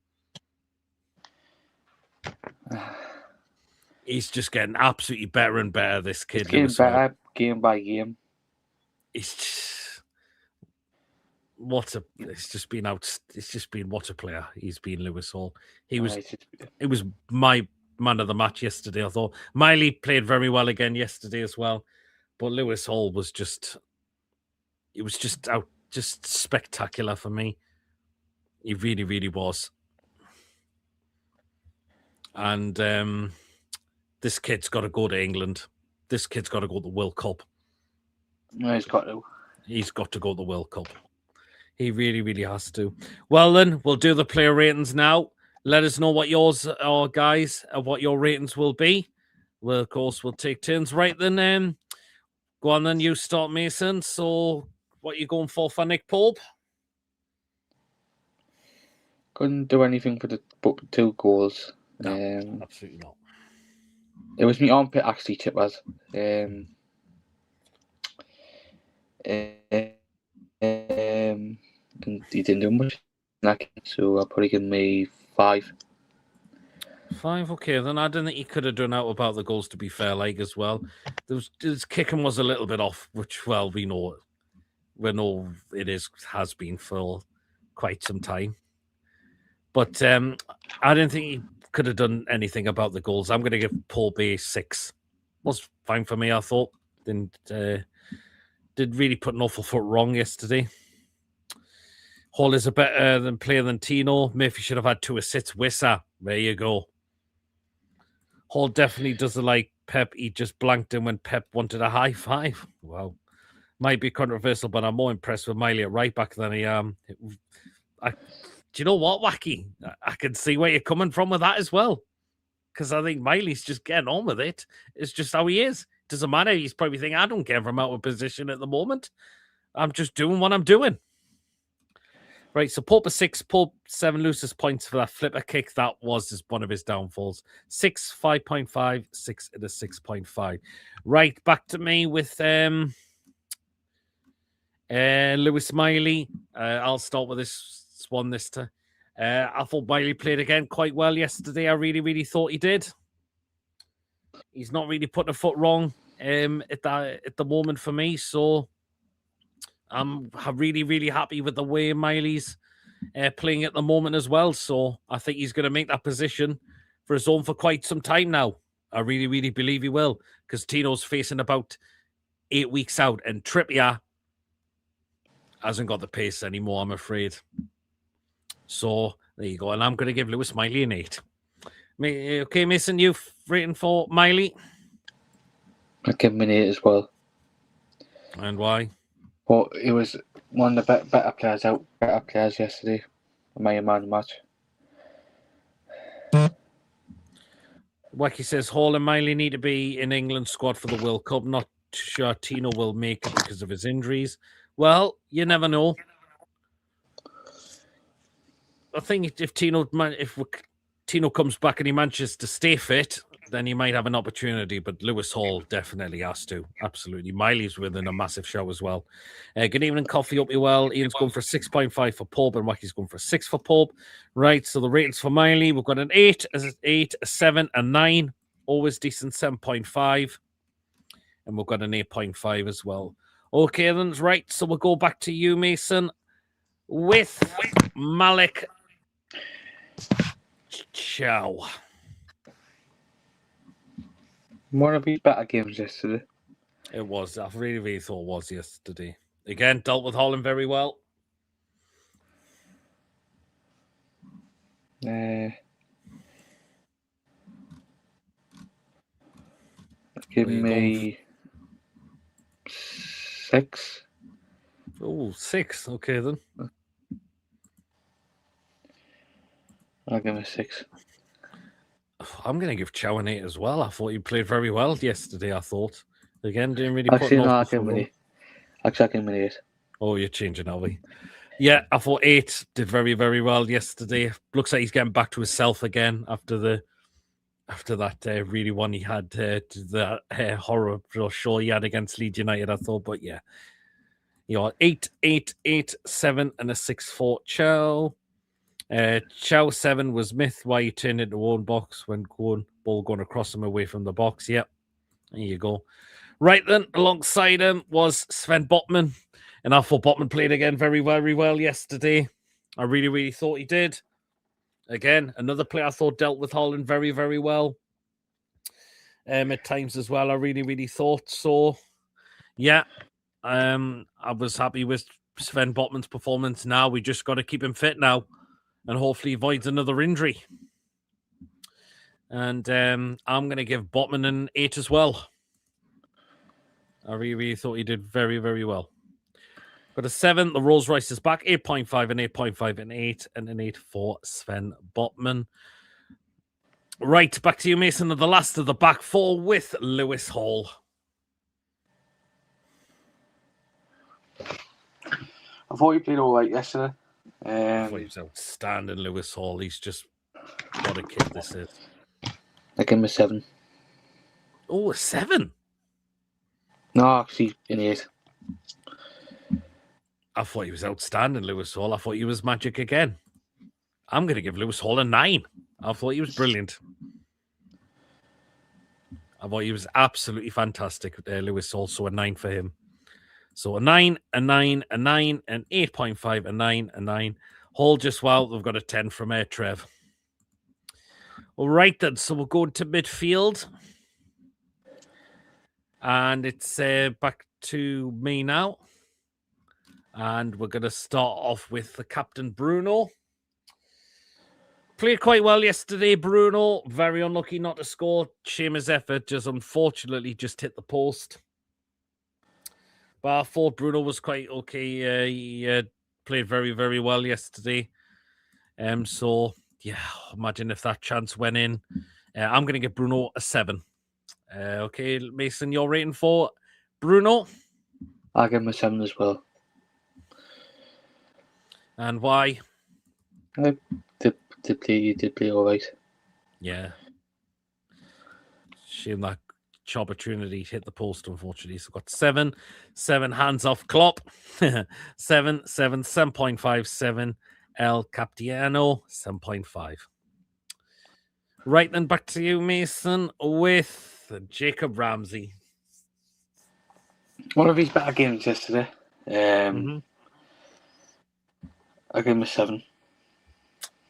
Speaker 1: He's just getting absolutely better and better, this kid.
Speaker 2: He's getting better game by game.
Speaker 1: It's just it's just been what a player he's been, Lewis Hall. It was my man of the match yesterday, I thought. Miley played very well again yesterday as well. But Lewis Hall was just spectacular for me. He really, really was. And this kid's got to go to England. This kid's got to go to the World Cup.
Speaker 2: No, he's got to.
Speaker 1: He's got to go to the World Cup. He really, really has to. Well, then, we'll do the player ratings now. Let us know what yours are, guys, what your ratings will be. Well, of course, we'll take turns. Right, then, go on, then, you start, Mason. So, what are you going for Nick Pope?
Speaker 2: Couldn't do anything for the 2 goals.
Speaker 1: No, absolutely not.
Speaker 2: It was me armpit, actually, Chippers. He didn't do much, so I'll probably give me 5.
Speaker 1: 5, okay. Then I don't think he could have done out about the goals, to be fair, like as well. His kicking was a little bit off, which, well, we know has been for quite some time. But I don't think he could have done anything about the goals. I'm going to give Paul Bay 6. Was fine for me, I thought. Did really put an awful foot wrong yesterday. Hall is a better player than Tino. Murphy should have had 2 assists. Wissa, there you go. Hall definitely doesn't like Pep. He just blanked him when Pep wanted a high five. Wow. Might be controversial, but I'm more impressed with Miley at right back than I am. Do you know what, Wacky? I can see where you're coming from with that as well. Because I think Miley's just getting on with it. It's just how he is. Doesn't matter. He's probably thinking, I don't care if I'm out of position at the moment. I'm just doing what I'm doing. Right, so Pope a 6, Pope 7 loses points for that flipper kick. That was one of his downfalls. 6, 5.5, 6 and a 6.5. Right, back to me with Lewis Miley. I'll start with this one this time. I thought Miley played again quite well yesterday. I really, really thought he did. He's not really putting a foot wrong at the moment for me, so I'm really, really happy with the way Miley's playing at the moment as well. So I think he's going to make that position for his own for quite some time now. I really, really believe he will, because Tino's facing about 8 weeks out, and Trippier hasn't got the pace anymore, I'm afraid. So there you go. And I'm going to give Lewis Miley an 8. Okay, Mason, you rating for Miley?
Speaker 2: I'll give him an 8 as well.
Speaker 1: And why?
Speaker 2: Well, he was one of the better players yesterday. My man of the match.
Speaker 1: Wacky says Hall and Miley need to be in England squad for the World Cup. Not sure Tino will make it because of his injuries. Well, you never know. I think if Tino comes back and he manages to stay fit, then he might have an opportunity. But Lewis Hall definitely has to. Absolutely. Miley's within a massive show as well. Good evening, Coffee. Hope you well. Ian's going for 6.5 for Pope, and Wacky's going for 6 for Pope. Right, so the ratings for Miley, we've got an 8, a 7, a 9. Always decent, 7.5. And we've got an 8.5 as well. Okay, then, right, so we'll go back to you, Mason, with Malik Chow.
Speaker 2: One of his better games yesterday.
Speaker 1: It was. I really, really thought it was yesterday. Again, dealt with Holland very well.
Speaker 2: Give me 6.
Speaker 1: Oh, 6. Okay, then.
Speaker 2: I'll give him a 6.
Speaker 1: I'm going to give Chow an 8 as well. I thought he played very well yesterday, I thought. Again, didn't really put
Speaker 2: Actually,
Speaker 1: an
Speaker 2: no, I'll
Speaker 1: awful
Speaker 2: give him an
Speaker 1: full
Speaker 2: 8. Actually, I'll give him an 8.
Speaker 1: Oh, you're changing, are we? Yeah, I thought 8 did very, very well yesterday. Looks like he's getting back to himself again after that really one he had the horror show he had against Leeds United, I thought. But yeah, 8, 8, 8, 7, and a 6 for Chow. Chow 7 was Myth. Why you turned into one box when ball going across him away from the box. Yep, there you go. Right then, alongside him was Sven Botman. And I thought Botman played again very, very well yesterday. I really, really thought he did. Again, another player I thought dealt with Holland very, very well. At times as well, I really, really thought. So, yeah, I was happy with Sven Botman's performance. Now we just got to keep him fit now and hopefully avoids another injury. And I'm going to give Botman an 8 as well. I really, really thought he did very, very well. Got a 7. The Rolls Royce is back. 8.5 and 8.5 and 8 and an 8 for Sven Botman. Right, back to you, Mason, of the last of the back four with Lewis Hall.
Speaker 2: I thought he played all right yesterday.
Speaker 1: I thought he was outstanding, Lewis Hall. He's just what a kid this is.
Speaker 2: I give him a 7.
Speaker 1: Oh, a 7?
Speaker 2: No, actually, an 8.
Speaker 1: I thought he was outstanding, Lewis Hall. I thought he was magic again. I'm going to give Lewis Hall a 9. I thought he was brilliant. I thought he was absolutely fantastic. Lewis Hall, so a 9 for him. So a 9, a 9, a 9, an 8.5, a 9, a 9. Hall just well. We've got a 10 from Trev. All right, then. So we'll go into midfield. And it's back to me now. And we're going to start off with the captain, Bruno. Played quite well yesterday, Bruno. Very unlucky not to score. Shame his effort. Just unfortunately just hit the post. But I thought Bruno was quite okay. He played very, very well yesterday. So, yeah, imagine if that chance went in. I'm going to give Bruno a 7. Okay, Mason, you're rating for Bruno?
Speaker 2: I'll give him a 7 as well.
Speaker 1: And why?
Speaker 2: He did play all right.
Speaker 1: Yeah. Shame that opportunity hit the post, unfortunately. So got 7. 7 hands off Klopp. 7, 7.5, 7. El Capitano, 7.5. Right then, back to you, Mason, with Jacob Ramsey.
Speaker 2: One of his better games yesterday. I give him a 7.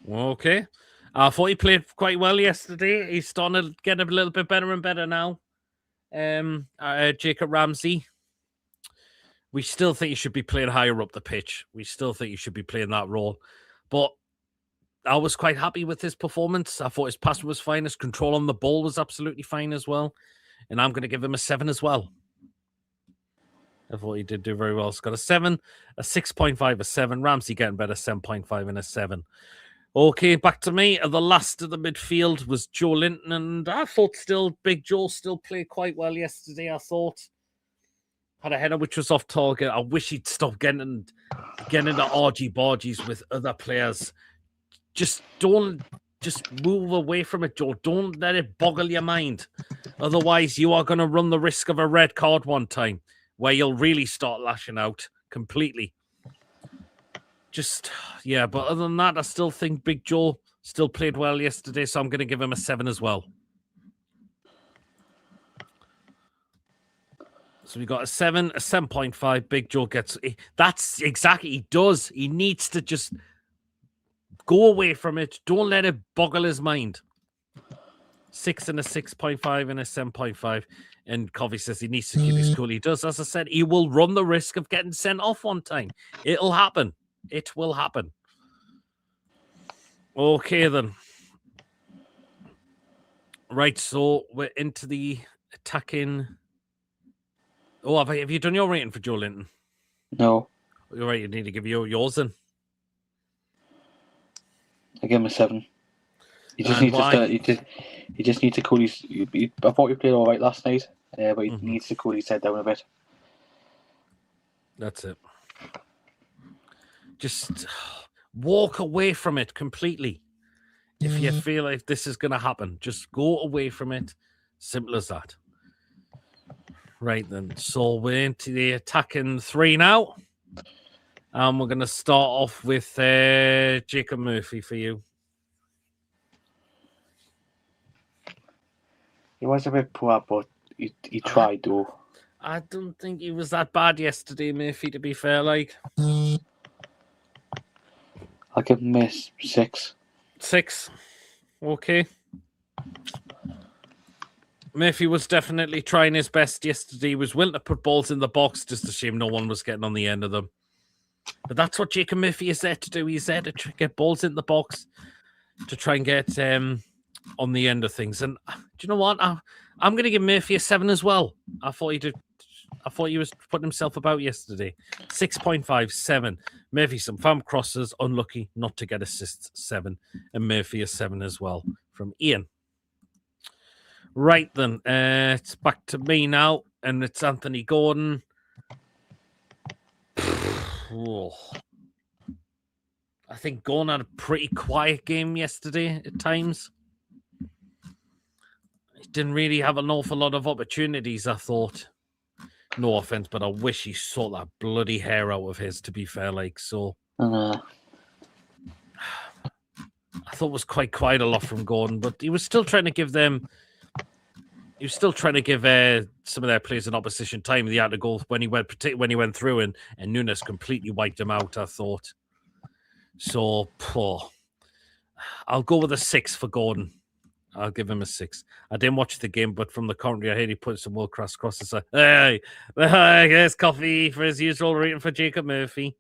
Speaker 1: Okay. I thought he played quite well yesterday. He's starting to get a little bit better and better now. Jacob Ramsey. We still think he should be playing higher up the pitch. We still think he should be playing that role. But I was quite happy with his performance. I thought his passing was fine. His control on the ball was absolutely fine as well. And I'm going to give him a 7 as well. I thought he did do very well. He's got a 7, a 6.5, a 7. Ramsey getting better, 7.5 and a 7. Okay, back to me. The last of the midfield was Joe Linton, and I thought Big Joe still played quite well yesterday, I thought. Had a header which was off target. I wish he'd stop getting into argy-bargies with other players. Just move away from it, Joe. Don't let it boggle your mind. Otherwise, you are going to run the risk of a red card one time where you'll really start lashing out completely. But other than that, I still think Big Joe still played well yesterday, so I'm going to give him a 7 as well. So we got a 7, a 7.5. Big Joe gets... That's exactly... He does. He needs to just go away from it. Don't let it boggle his mind. 6 and a 6.5 and a 7.5. And Covey says he needs to keep his cool. He does. As I said, he will run the risk of getting sent off one time. It'll happen. It will happen. Okay, then. Right, so we're into the attacking... Oh, have you done your rating for Joe Linton?
Speaker 2: No.
Speaker 1: You're right, you need to give yours then.
Speaker 2: I give him a 7. You just
Speaker 1: And
Speaker 2: need
Speaker 1: why?
Speaker 2: to start. You just need to cool his. I thought he played all right last night, but he
Speaker 1: Mhm.
Speaker 2: needs to cool his head down a bit.
Speaker 1: That's it. Just walk away from it completely. If you feel like this is going to happen, just go away from it. Simple as that. Right then. So we're into the attacking three now. And we're going to start off with Jacob Murphy for you.
Speaker 2: He was a bit poor, but he tried though.
Speaker 1: I don't think he was that bad yesterday, Murphy, to be fair. Like,
Speaker 2: I'll give him a 6.
Speaker 1: 6. Okay. Murphy was definitely trying his best yesterday. He was willing to put balls in the box, just a shame no one was getting on the end of them. But that's what Jacob Murphy is there to do. He's there to get balls in the box, to try and get on the end of things. And do you know what? I'm going to give Murphy a 7 as well. I thought he was putting himself about yesterday. 6.5, 7. Murphy some farm crosses, unlucky not to get assists, 7. And Murphy a 7 as well from Ian. Right then, it's back to me now, and it's Anthony Gordon. Oh. I think Gordon had a pretty quiet game yesterday at times. He didn't really have an awful lot of opportunities, I thought. No offense, but I wish he saw that bloody hair out of his, to be fair. Like, so I thought it was quite quiet a lot from Gordon, but he was still trying to give them. He was still trying to give some of their players an opposition time. They had to go when he went through, and Nunes completely wiped him out, I thought. So, I'll go with a 6 for Gordon. I'll give him a 6. I didn't watch the game, but from the commentary, I heard he put some world-class crosses. Hey, here's coffee for his usual rating for Jacob Murphy.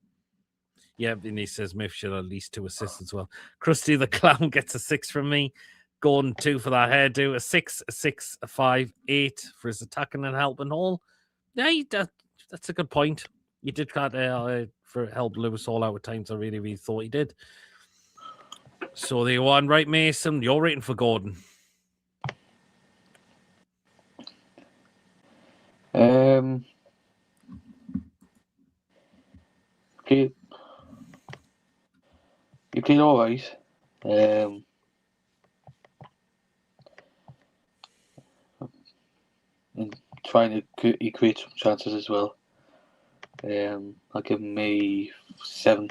Speaker 1: Yeah, and he says Murphy should have at least 2 assists as well. Krusty the Clown gets a 6 from me. Gordon 2 for that hairdo. A 6, a 6, a 5, 8 for his attacking and helping all. Yeah, that's a good point. You did that for help Lewis Hall out at times. I really, really thought he did. So there you are, right, Mason? You're rating for Gordon.
Speaker 2: He played all right. And trying to create some chances as well. I'll give him a 7.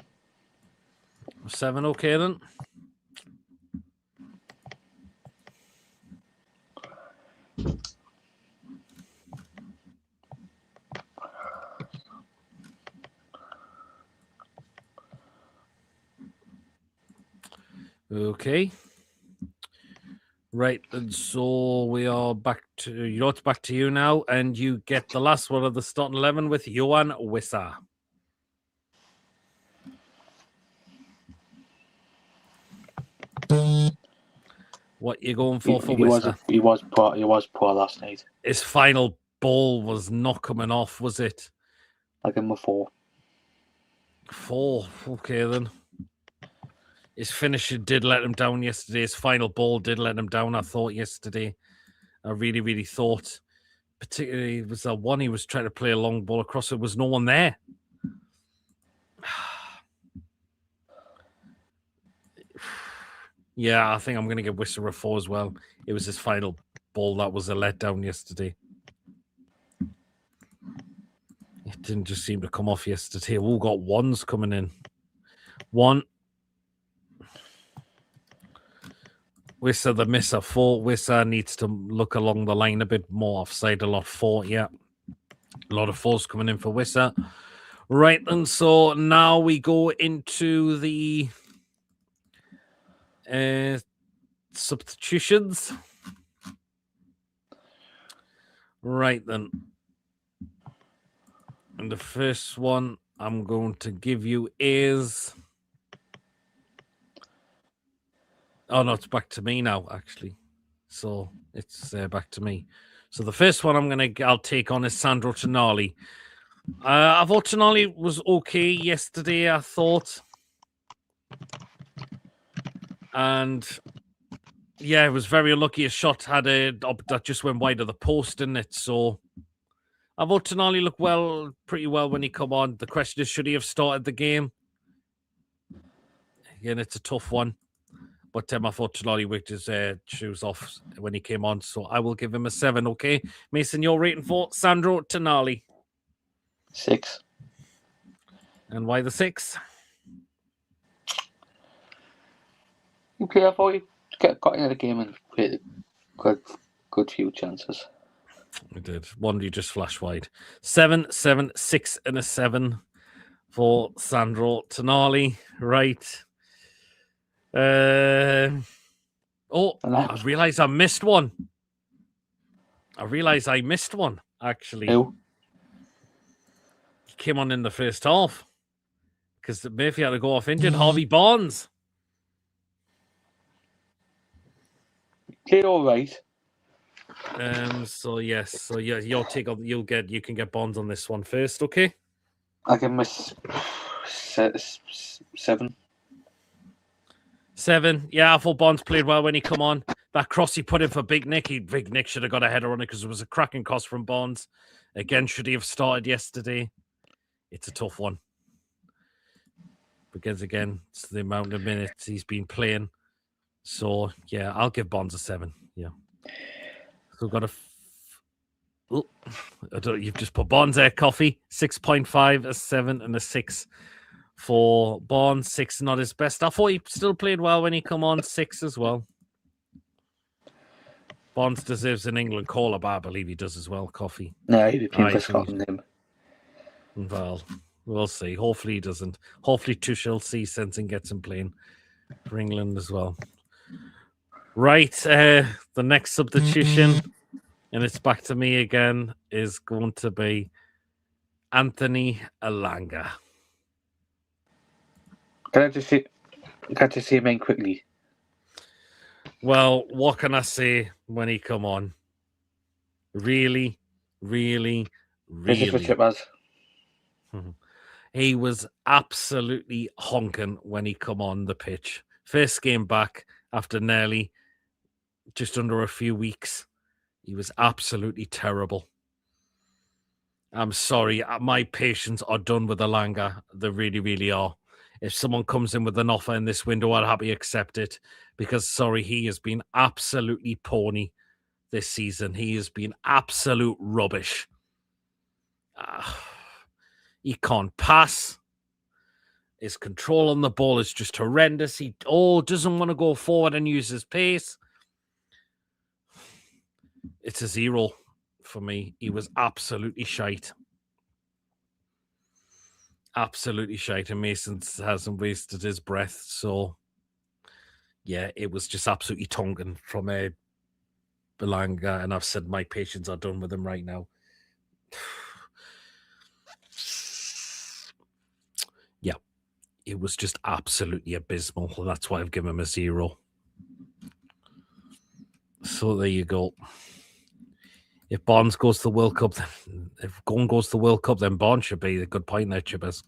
Speaker 1: 7, okay then. Okay. Right, and so we are back to it's back to you now, and you get the last one of the starting 11 with Johan Wissa. What you going for Wissa?
Speaker 2: He was poor last night.
Speaker 1: His final ball was not coming off, was it?
Speaker 2: I'll give him a 4.
Speaker 1: 4, okay then. His finisher did let him down yesterday. His final ball did let him down, I thought, yesterday. I really, really thought. Particularly, it was that one he was trying to play a long ball across. There was no one there. Yeah, I think I'm going to give Wissa a 4 as well. It was his final ball that was a letdown yesterday. It didn't just seem to come off yesterday. We've all got 1s coming in. 1. Wissa the misser 4. Wissa needs to look along the line a bit more offside. A lot 4, yeah. A lot of 4s coming in for Wissa. Right, and so now we go into the substitutions. Right then. And the first one I'm going to give you is... Oh, no, it's back to me now, actually. So it's back to me. So the first one I'll take on is Sandro Tonali. I thought Tonali was okay yesterday, I thought. And Yeah, it was very unlucky. A shot had that just went wide of the post, didn't it? So I thought Tonali looked pretty well when he come on. The question is, should he have started the game? Again, it's a tough one. But I thought Tonali whipped his shoes off when he came on. So I will give him a 7, okay? Mason, your rating for Sandro Tonali.
Speaker 2: 6.
Speaker 1: And why the 6?
Speaker 2: I thought he got into the game and created good few chances.
Speaker 1: We did. One you just flash wide. 7, 7, 6, and a 7 for Sandro Tonali. Right. I realised I missed one. Actually.
Speaker 2: Who?
Speaker 1: He came on in the first half. Because Murphy had to go off injured. Harvey Barnes.
Speaker 2: Played all right.
Speaker 1: So yes. So yeah, your take on you can get Barnes on this one first, okay?
Speaker 2: I give him a 7.
Speaker 1: 7. Yeah, I thought Barnes played well when he come on. That cross he put in for Big Nick, Big Nick should have got a header on it because it was a cracking cross from Barnes. Again, should he have started yesterday? It's a tough one. Because again, it's the amount of minutes he's been playing. So yeah, I'll give Barnes a 7. Yeah. So got you've just put Barnes there, Coffee. 6.5, a 7, and a 6 for Barnes. 6 not his best. I thought he still played well when he come on. 6 as well. Barnes deserves an England caller, but I believe he does as well, Coffee.
Speaker 2: No, he'd be playing for Scotland.
Speaker 1: Well, we'll see. Hopefully he doesn't. Hopefully Tuchel sees sense and gets him playing for England as well. Right, the next substitution, and it's back to me again, is going to be Anthony Elanga.
Speaker 2: Can I just say him in quickly?
Speaker 1: Well, what can I say when he come on? Really. He was absolutely honking when he come on the pitch. First game back after nearly just under a few weeks. He was absolutely terrible. I'm sorry. My patience are done with Elanga. They really are. If someone comes in with an offer in this window, I'd happily accept it. Because, sorry, he has been absolutely pony this season. He has been absolute rubbish. He can't pass. His control on the ball is just horrendous. He doesn't want to go forward and use his pace. It's a 0 for me. He was absolutely shite. Absolutely shite. And Mason hasn't wasted his breath. So, yeah, it was just absolutely tonguing from Belanga. And I've said my patience are done with him right now. Yeah, it was just absolutely abysmal. That's why I've given him a 0. So there you go. If Barnes goes to the World Cup, if Gon goes to the World Cup, then Barnes should be a good point there, Chibbers.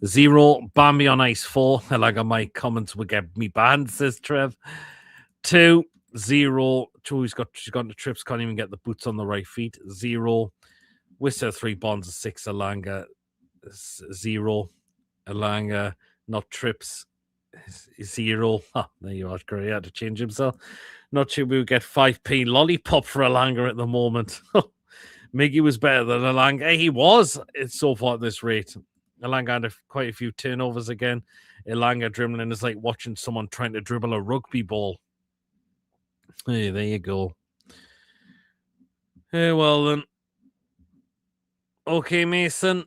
Speaker 1: 0, Bambi on ice. 4, like my comments would get me banned, says Trev. 2, 0. She's got the trips, can't even get the boots on the right feet. 0. Whistler 3, Barnes 6, Elanga 0. Elanga, not trips, 0. There you are. He had to change himself. Not sure we would get 5p lollipop for Elanga at the moment. Miggy was better than Elanga. He was so far at this rate. Elanga had quite a few turnovers again. Elanga dribbling is like watching someone trying to dribble a rugby ball. Hey, there you go. Hey, well then. Okay, Mason.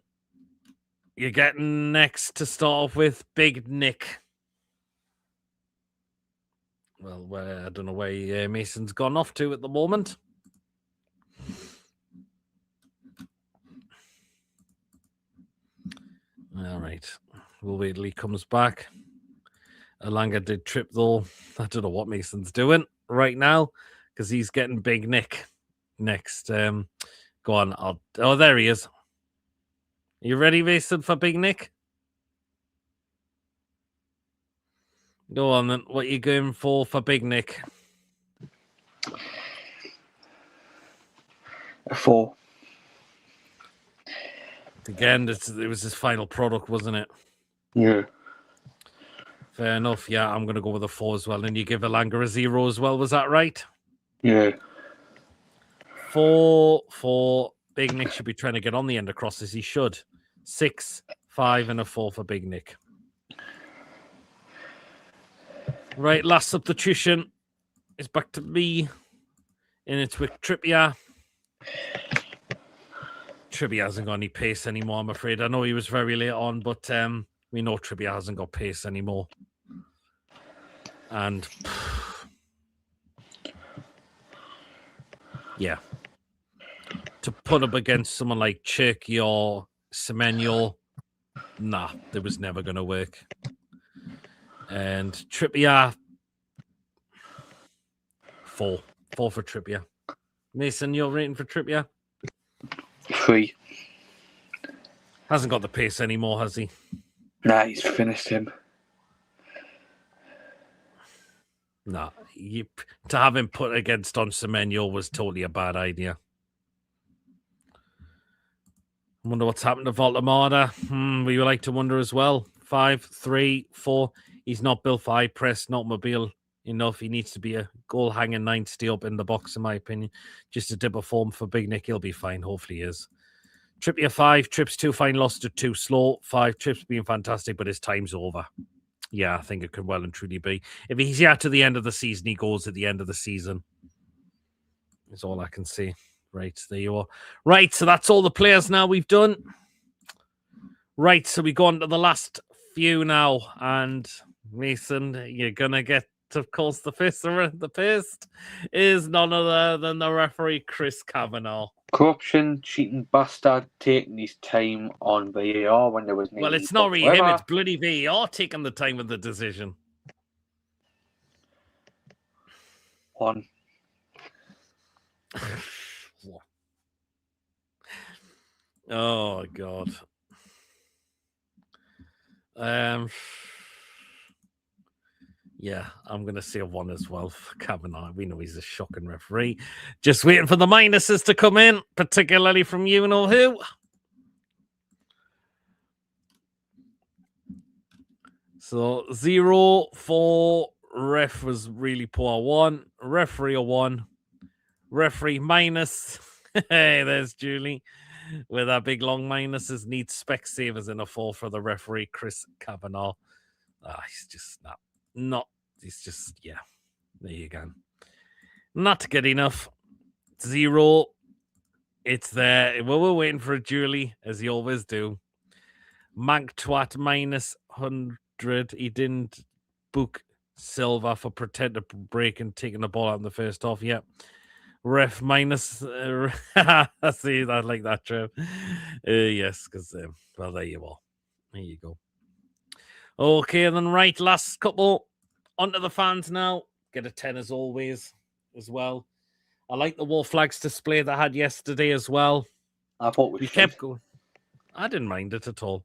Speaker 1: You're getting next to start off with Big Nick. Well, I don't know where Mason's gone off to at the moment. All right. We'll wait till he comes back. Elanga did trip, though. I don't know what Mason's doing right now because he's getting Big Nick next. Go on. Oh, there he is. You ready, Mason, for Big Nick? Go on, then. What are you going for Big Nick?
Speaker 2: A 4.
Speaker 1: Again, it was his final product, wasn't it?
Speaker 2: Yeah.
Speaker 1: Fair enough. Yeah, I'm going to go with a 4 as well. And you give Elanga a 0 as well. Was that right?
Speaker 2: Yeah.
Speaker 1: 4. Big Nick should be trying to get on the end of crosses. He should. 6, 5, and a 4 for Big Nick. Right, last substitution is back to me. And it's with Trippier. Trippier hasn't got any pace anymore, I'm afraid. I know he was very late on, but we know Trippier hasn't got pace anymore. And yeah, to put up against someone like Cherky or Semenyo, nah, that was never going to work. And Trippier, 4. 4 for Trippier. Mason, your rating for Trippier?
Speaker 2: 3.
Speaker 1: Hasn't got the pace anymore, has he?
Speaker 2: Nah, he's finished him.
Speaker 1: Nah, to have him put against Don Semenyo was totally a bad idea. I wonder what's happened to Voltemada. We would like to wonder as well. 5, 3, 4. He's not built for high press, not mobile enough. He needs to be a goal hanging 9 to stay up in the box, in my opinion. Just a dip of form for Big Nick. He'll be fine. Hopefully he is. Trippier 5, Trips 2 fine, lost to 2 slow. 5, Trips being fantastic, but his time's over. Yeah, I think it could well and truly be. If he's here to the end of the season, he goes at the end of the season. That's all I can see. Right, there you are. Right, so that's all the players now we've done. Right, so we go on to the last few now. And Mason, you're going to get, of course, the fist. The fist is none other than the referee, Chris Kavanagh.
Speaker 2: Corruption, cheating bastard, taking his time on VAR when there was no.
Speaker 1: Well, it's not really him, it's bloody VAR taking the time of the decision.
Speaker 2: 1.
Speaker 1: Oh, God. Yeah, I'm going to say a 1 as well for Kavanagh. We know he's a shocking referee. Just waiting for the minuses to come in, particularly from you know who. So 0 for ref was really poor. 1. Referee a 1. Referee minus. Hey, there's Julie. With our big long minuses, needs spec savers in a 4 for the referee, Chris Kavanagh. He's just not. He's just, yeah. There you go. Not good enough. 0. It's there. Well, we're waiting for a Julie, as you always do. Mank Twat minus 100. He didn't book Silva for pretend to break and taking the ball out in the first half. Yep. Ref minus. I see that like that, Trev. Yes, because, well, there you are. There you go. Okay, then, right, last couple. Onto the fans now. Get a 10 as always, as well. I like the War Flags display that I had yesterday as well.
Speaker 2: I thought
Speaker 1: we kept going. I didn't mind it at all.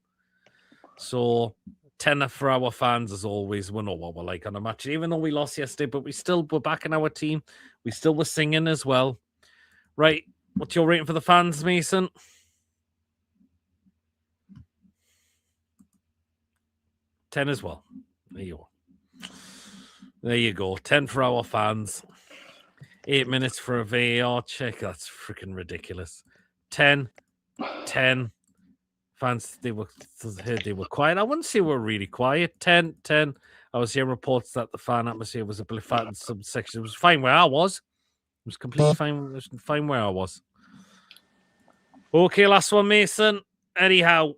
Speaker 1: So, 10 for our fans as always. We know what we're like on a match, even though we lost yesterday, but we still were back in our team. We still were singing as well. Right, what's your rating for the fans, Mason? $10 as well. There you are. There you go. 10 for our fans. 8 minutes for a VAR check. That's freaking ridiculous. 10. Fans, they were quiet. I wouldn't say we were really quiet. 10. I was hearing reports that the fan atmosphere was a bit fat in some sections. It was fine where I was. It was completely fine. It was fine where I was. Okay, last one, Mason. Anyhow.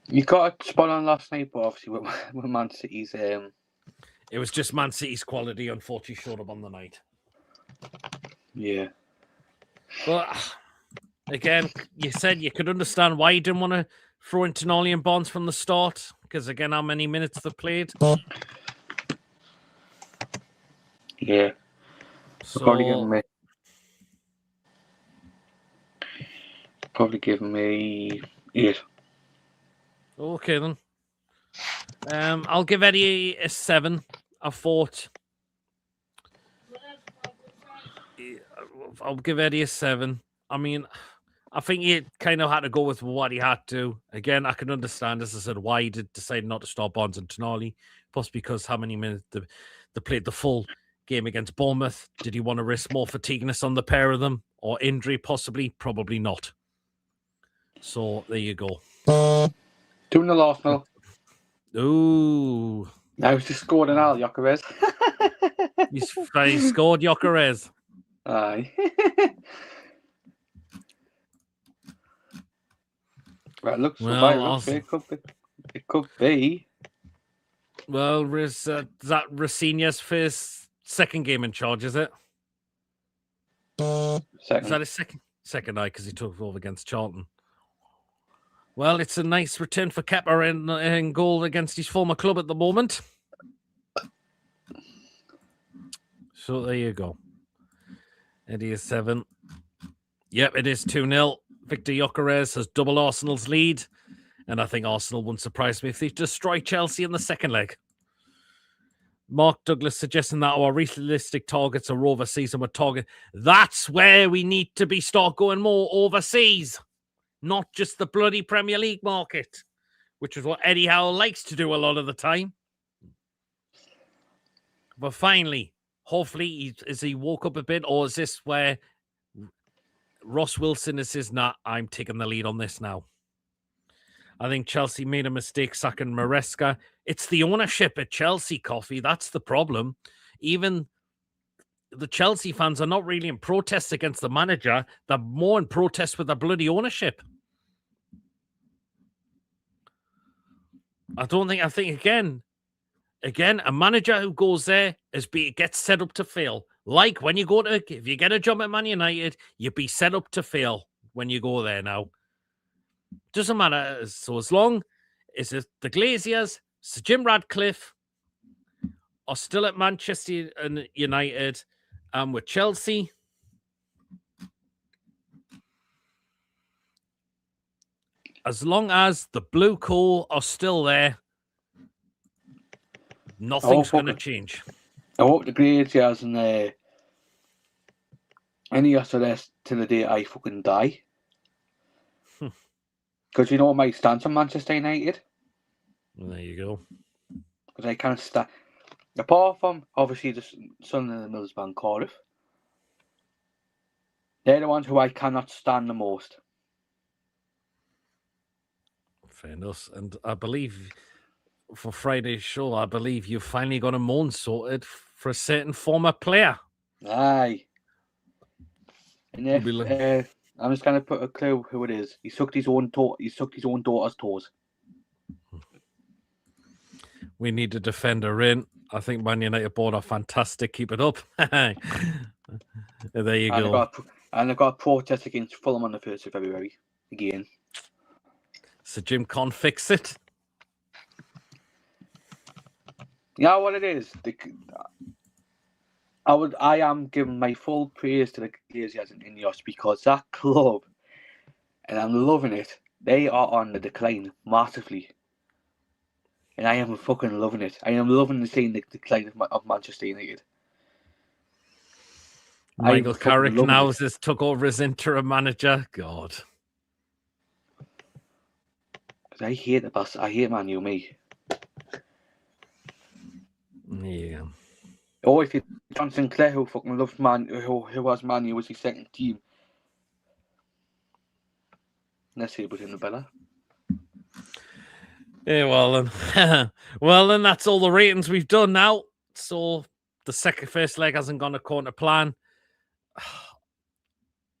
Speaker 2: You got a spot on last night, but obviously with Man City's...
Speaker 1: It was just Man City's quality, unfortunately, showed up on the night.
Speaker 2: Yeah.
Speaker 1: But, again, you said you could understand why you didn't want to throw in Tonali and Bonds from the start. Because, again, how many minutes they played?
Speaker 2: Yeah.
Speaker 1: So,
Speaker 2: probably giving me 8.
Speaker 1: Okay, then. I'll give Eddie a 7. I thought I'll give Eddie a 7. I mean, I think he kind of had to go with what he had to. Again, I can understand, as I said, why he did decide not to start Barnes and Tonali. Plus, because how many minutes they played the full game against Bournemouth. Did he want to risk more fatigueness on the pair of them? Or injury, possibly? Probably not. So, there you go.
Speaker 2: 2-0 Arsenal.
Speaker 1: Ooh.
Speaker 2: Now he's just scored an Al Jokeres.
Speaker 1: He scored Jokeres.
Speaker 2: Aye. Well, it looks it could be.
Speaker 1: Well, is that Rafinha's first second game in charge, is it?
Speaker 2: Second.
Speaker 1: Is that his second night because he took over against Charlton? Well, it's a nice return for Kepa in goal against his former club at the moment. So there you go. Eddie is 7. Yep, it is 2-0. Victor Jokeres has double Arsenal's lead. And I think Arsenal wouldn't surprise me if they destroy Chelsea in the second leg. Mark Douglas suggesting that our realistic targets are overseas and we're target. That's where we need to start going more overseas. Not just the bloody Premier League market, which is what Eddie Howe likes to do a lot of the time. But finally, hopefully, he woke up a bit, or is this where Ross Wilson is nah, I'm taking the lead on this now. I think Chelsea made a mistake sacking Maresca. It's the ownership at Chelsea, Coffee. That's the problem. Even the Chelsea fans are not really in protest against the manager. They're more in protest with the bloody ownership. I think again, a manager who goes there gets set up to fail. Like when you go if you get a job at Man United, you'd be set up to fail when you go there now. Doesn't matter. So as long as the Glaziers, Sir Jim Ratcliffe are still at Manchester United and with Chelsea, as long as the blue coal are still there, nothing's going to change.
Speaker 2: I hope the Glaziers and any of this till the day I fucking die. Because you know my stance on Manchester United.
Speaker 1: Well, there you go.
Speaker 2: Because I can't stand. Apart from obviously the Sunderland and Middlesbrough, Cardiff, they're the ones who I cannot stand the most.
Speaker 1: Fair enough. And I believe for Friday's show, I believe you've finally got a moan sorted for a certain former player.
Speaker 2: Aye. And if, I'm just going to put a clue who it is. He sucked his own daughter's toes.
Speaker 1: We need a defender in. I think Man United board are fantastic. Keep it up. There you go.
Speaker 2: And they've got a protest against Fulham on the 1st of February. Again.
Speaker 1: So Jim can't fix it.
Speaker 2: You know what it is? I am giving my full praise to the Glaziers and Ineos because that club, and I'm loving it, they are on the decline massively. And I am fucking loving it. I am loving seeing the decline of Manchester United.
Speaker 1: Michael Carrick now has took over as interim manager. God.
Speaker 2: I hate the bus. I hate Man U, me.
Speaker 1: Yeah.
Speaker 2: Oh, if you John Sinclair, who fucking loves who was Man U, was his second team. Let's see what's in the better.
Speaker 1: Yeah, well then that's all the ratings we've done now. So the first leg hasn't gone according to plan.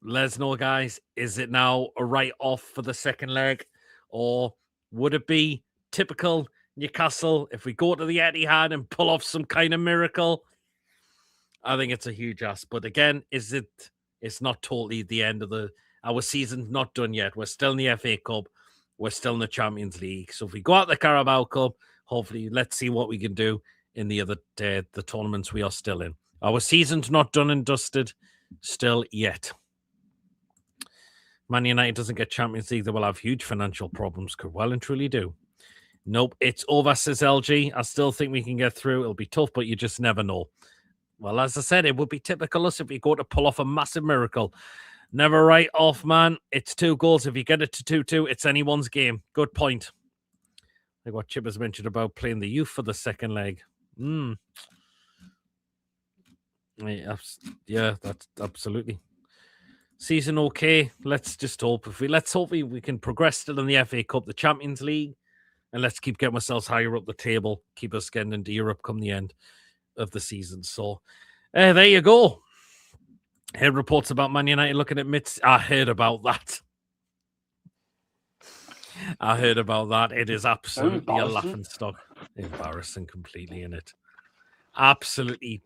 Speaker 1: Let us know, guys. Is it now a write-off for the second leg? Or would it be typical Newcastle if we go to the Etihad and pull off some kind of miracle? I think it's a huge ask. But again, it's not totally the end of our season's not done yet. We're still in the FA Cup. We're still in the Champions League. So if we go out the Carabao Cup, hopefully let's see what we can do in the other the tournaments we are still in. Our season's not done and dusted still yet. Man United doesn't get Champions League, they will have huge financial problems. Could well and truly do. Nope, it's over, says LG. I still think we can get through. It'll be tough, but you just never know. Well, as I said, it would be typical us if we go to pull off a massive miracle. Never write off, man. It's 2 goals. If you get it to 2-2, it's anyone's game. Good point. Like what Chip has mentioned about playing the youth for the second leg. Yeah, that's absolutely. Season okay. Let's just hope. Let's hope we can progress still in the FA Cup, the Champions League, and let's keep getting ourselves higher up the table. Keep us getting into Europe come the end of the season. So there you go. Heard reports about Man United looking at Mitz. I heard about that. It is absolutely a laughing stock. Embarrassing completely in it. Absolutely.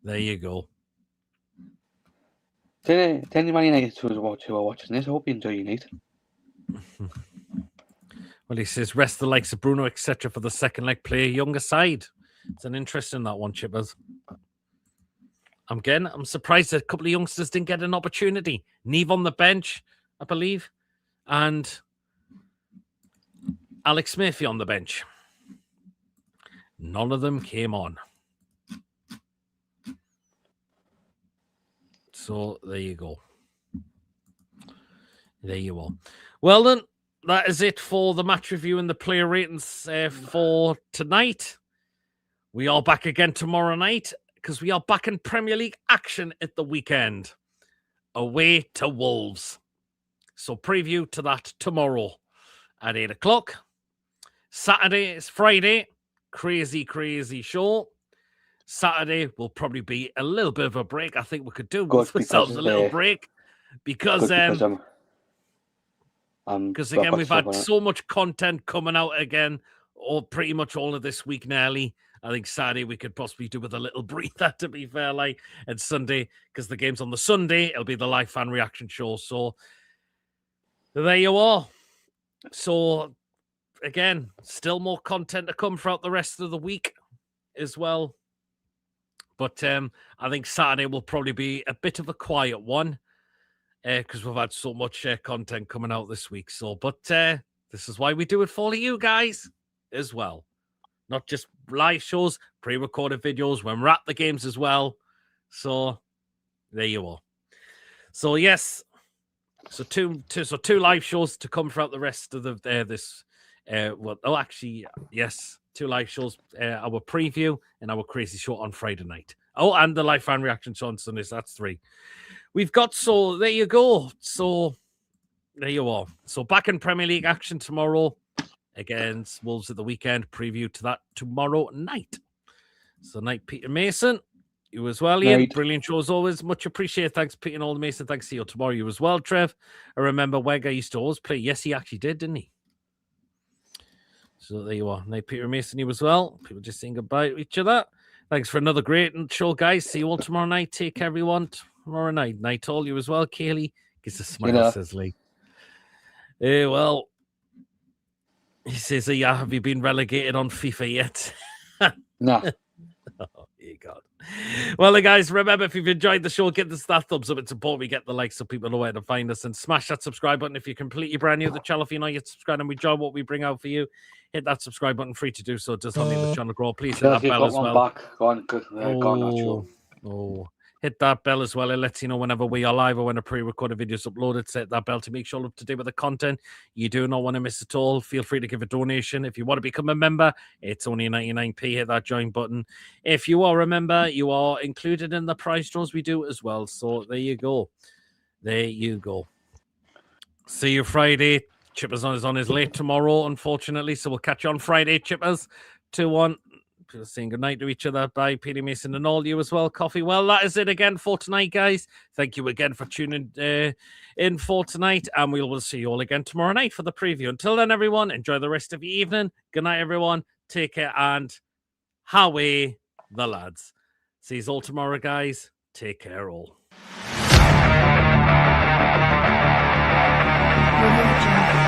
Speaker 1: There you go.
Speaker 2: To any Man United who are watching this, I hope you enjoy your night.
Speaker 1: Well, he says, rest the likes of Bruno, etc. for the second leg, play a younger side. It's an interesting that one, Chippers. I'm surprised that a couple of youngsters didn't get an opportunity. Neve on the bench, I believe, and Alex Murphy on the bench. None of them came on. So there you go. There you are. Well then, that is it for the match review and the player ratings for tonight. We are back again tomorrow night because we are back in Premier League action at the weekend. Away to Wolves. So preview to that tomorrow at 8 o'clock. Saturday is Friday. Crazy show. Saturday will probably be a little bit of a break. I think we could do with ourselves a little break because again, we've had so much content coming out again, or pretty much all of this week nearly. I think Saturday we could possibly do with a little breather, to be fair, and Sunday, because the game's on the Sunday, it'll be the live fan reaction show. So there you are. So again, still more content to come throughout the rest of the week as well. But I think Saturday will probably be a bit of a quiet one because we've had so much content coming out this week. So, but this is why we do it for you guys as well. Not just live shows, pre-recorded videos when we're at the games as well. So there you are. So yes, so two live shows to come throughout the rest of this. Yes, 2 live shows. Our preview and our crazy show on Friday night. Oh, and the live fan reaction show on Sunday. So that's 3. We've got, so there you go. So there you are. So back in Premier League action tomorrow against Wolves at the weekend. Preview to that tomorrow night. So night, Peter Mason. You as well, Ian. Night. Brilliant show as always. Much appreciated. Thanks, Peter and all the Mason. Thanks to you tomorrow. You as well, Trev. I remember Wegger used to always play. Yes, he actually did, didn't he? So there you are. Night, Peter Mason, you as well. People just saying goodbye to each other. Thanks for another great show, guys. See you all tomorrow night. Take care, everyone. Tomorrow night. Night all you as well, Kaylee. Gives a smile, says Lee. Well, he says, yeah, have you been relegated on FIFA yet?
Speaker 2: No.
Speaker 1: Oh, dear God. Well, guys, remember, if you've enjoyed the show, give us that thumbs up. It's important we get the likes so people know where to find us, and smash that subscribe button if you're completely brand new to the channel. If you're not yet subscribed and we enjoy what we bring out for you, hit that subscribe button, free to do so. It does help me the channel grow. Please hit that bell as well. Hit that bell as well. It lets you know whenever we are live or when a pre-recorded video is uploaded. Set that bell to make sure you're up to date with the content. You do not want to miss it all. Feel free to give a donation. If you want to become a member, it's only 99p. Hit that join button. If you are a member, you are included in the prize draws we do as well. So there you go. There you go. See you Friday. Chippers is on his late tomorrow, unfortunately. So we'll catch you on Friday, Chippers. 2-1. Saying goodnight to each other. Bye, Peter Mason and all you as well. Coffee. Well, that is it again for tonight, guys. Thank you again for tuning in for tonight, and we will see you all again tomorrow night for the preview. Until then, everyone, enjoy the rest of your evening. Good night, everyone. Take care, and Howe the lads. See you all tomorrow, guys. Take care, all.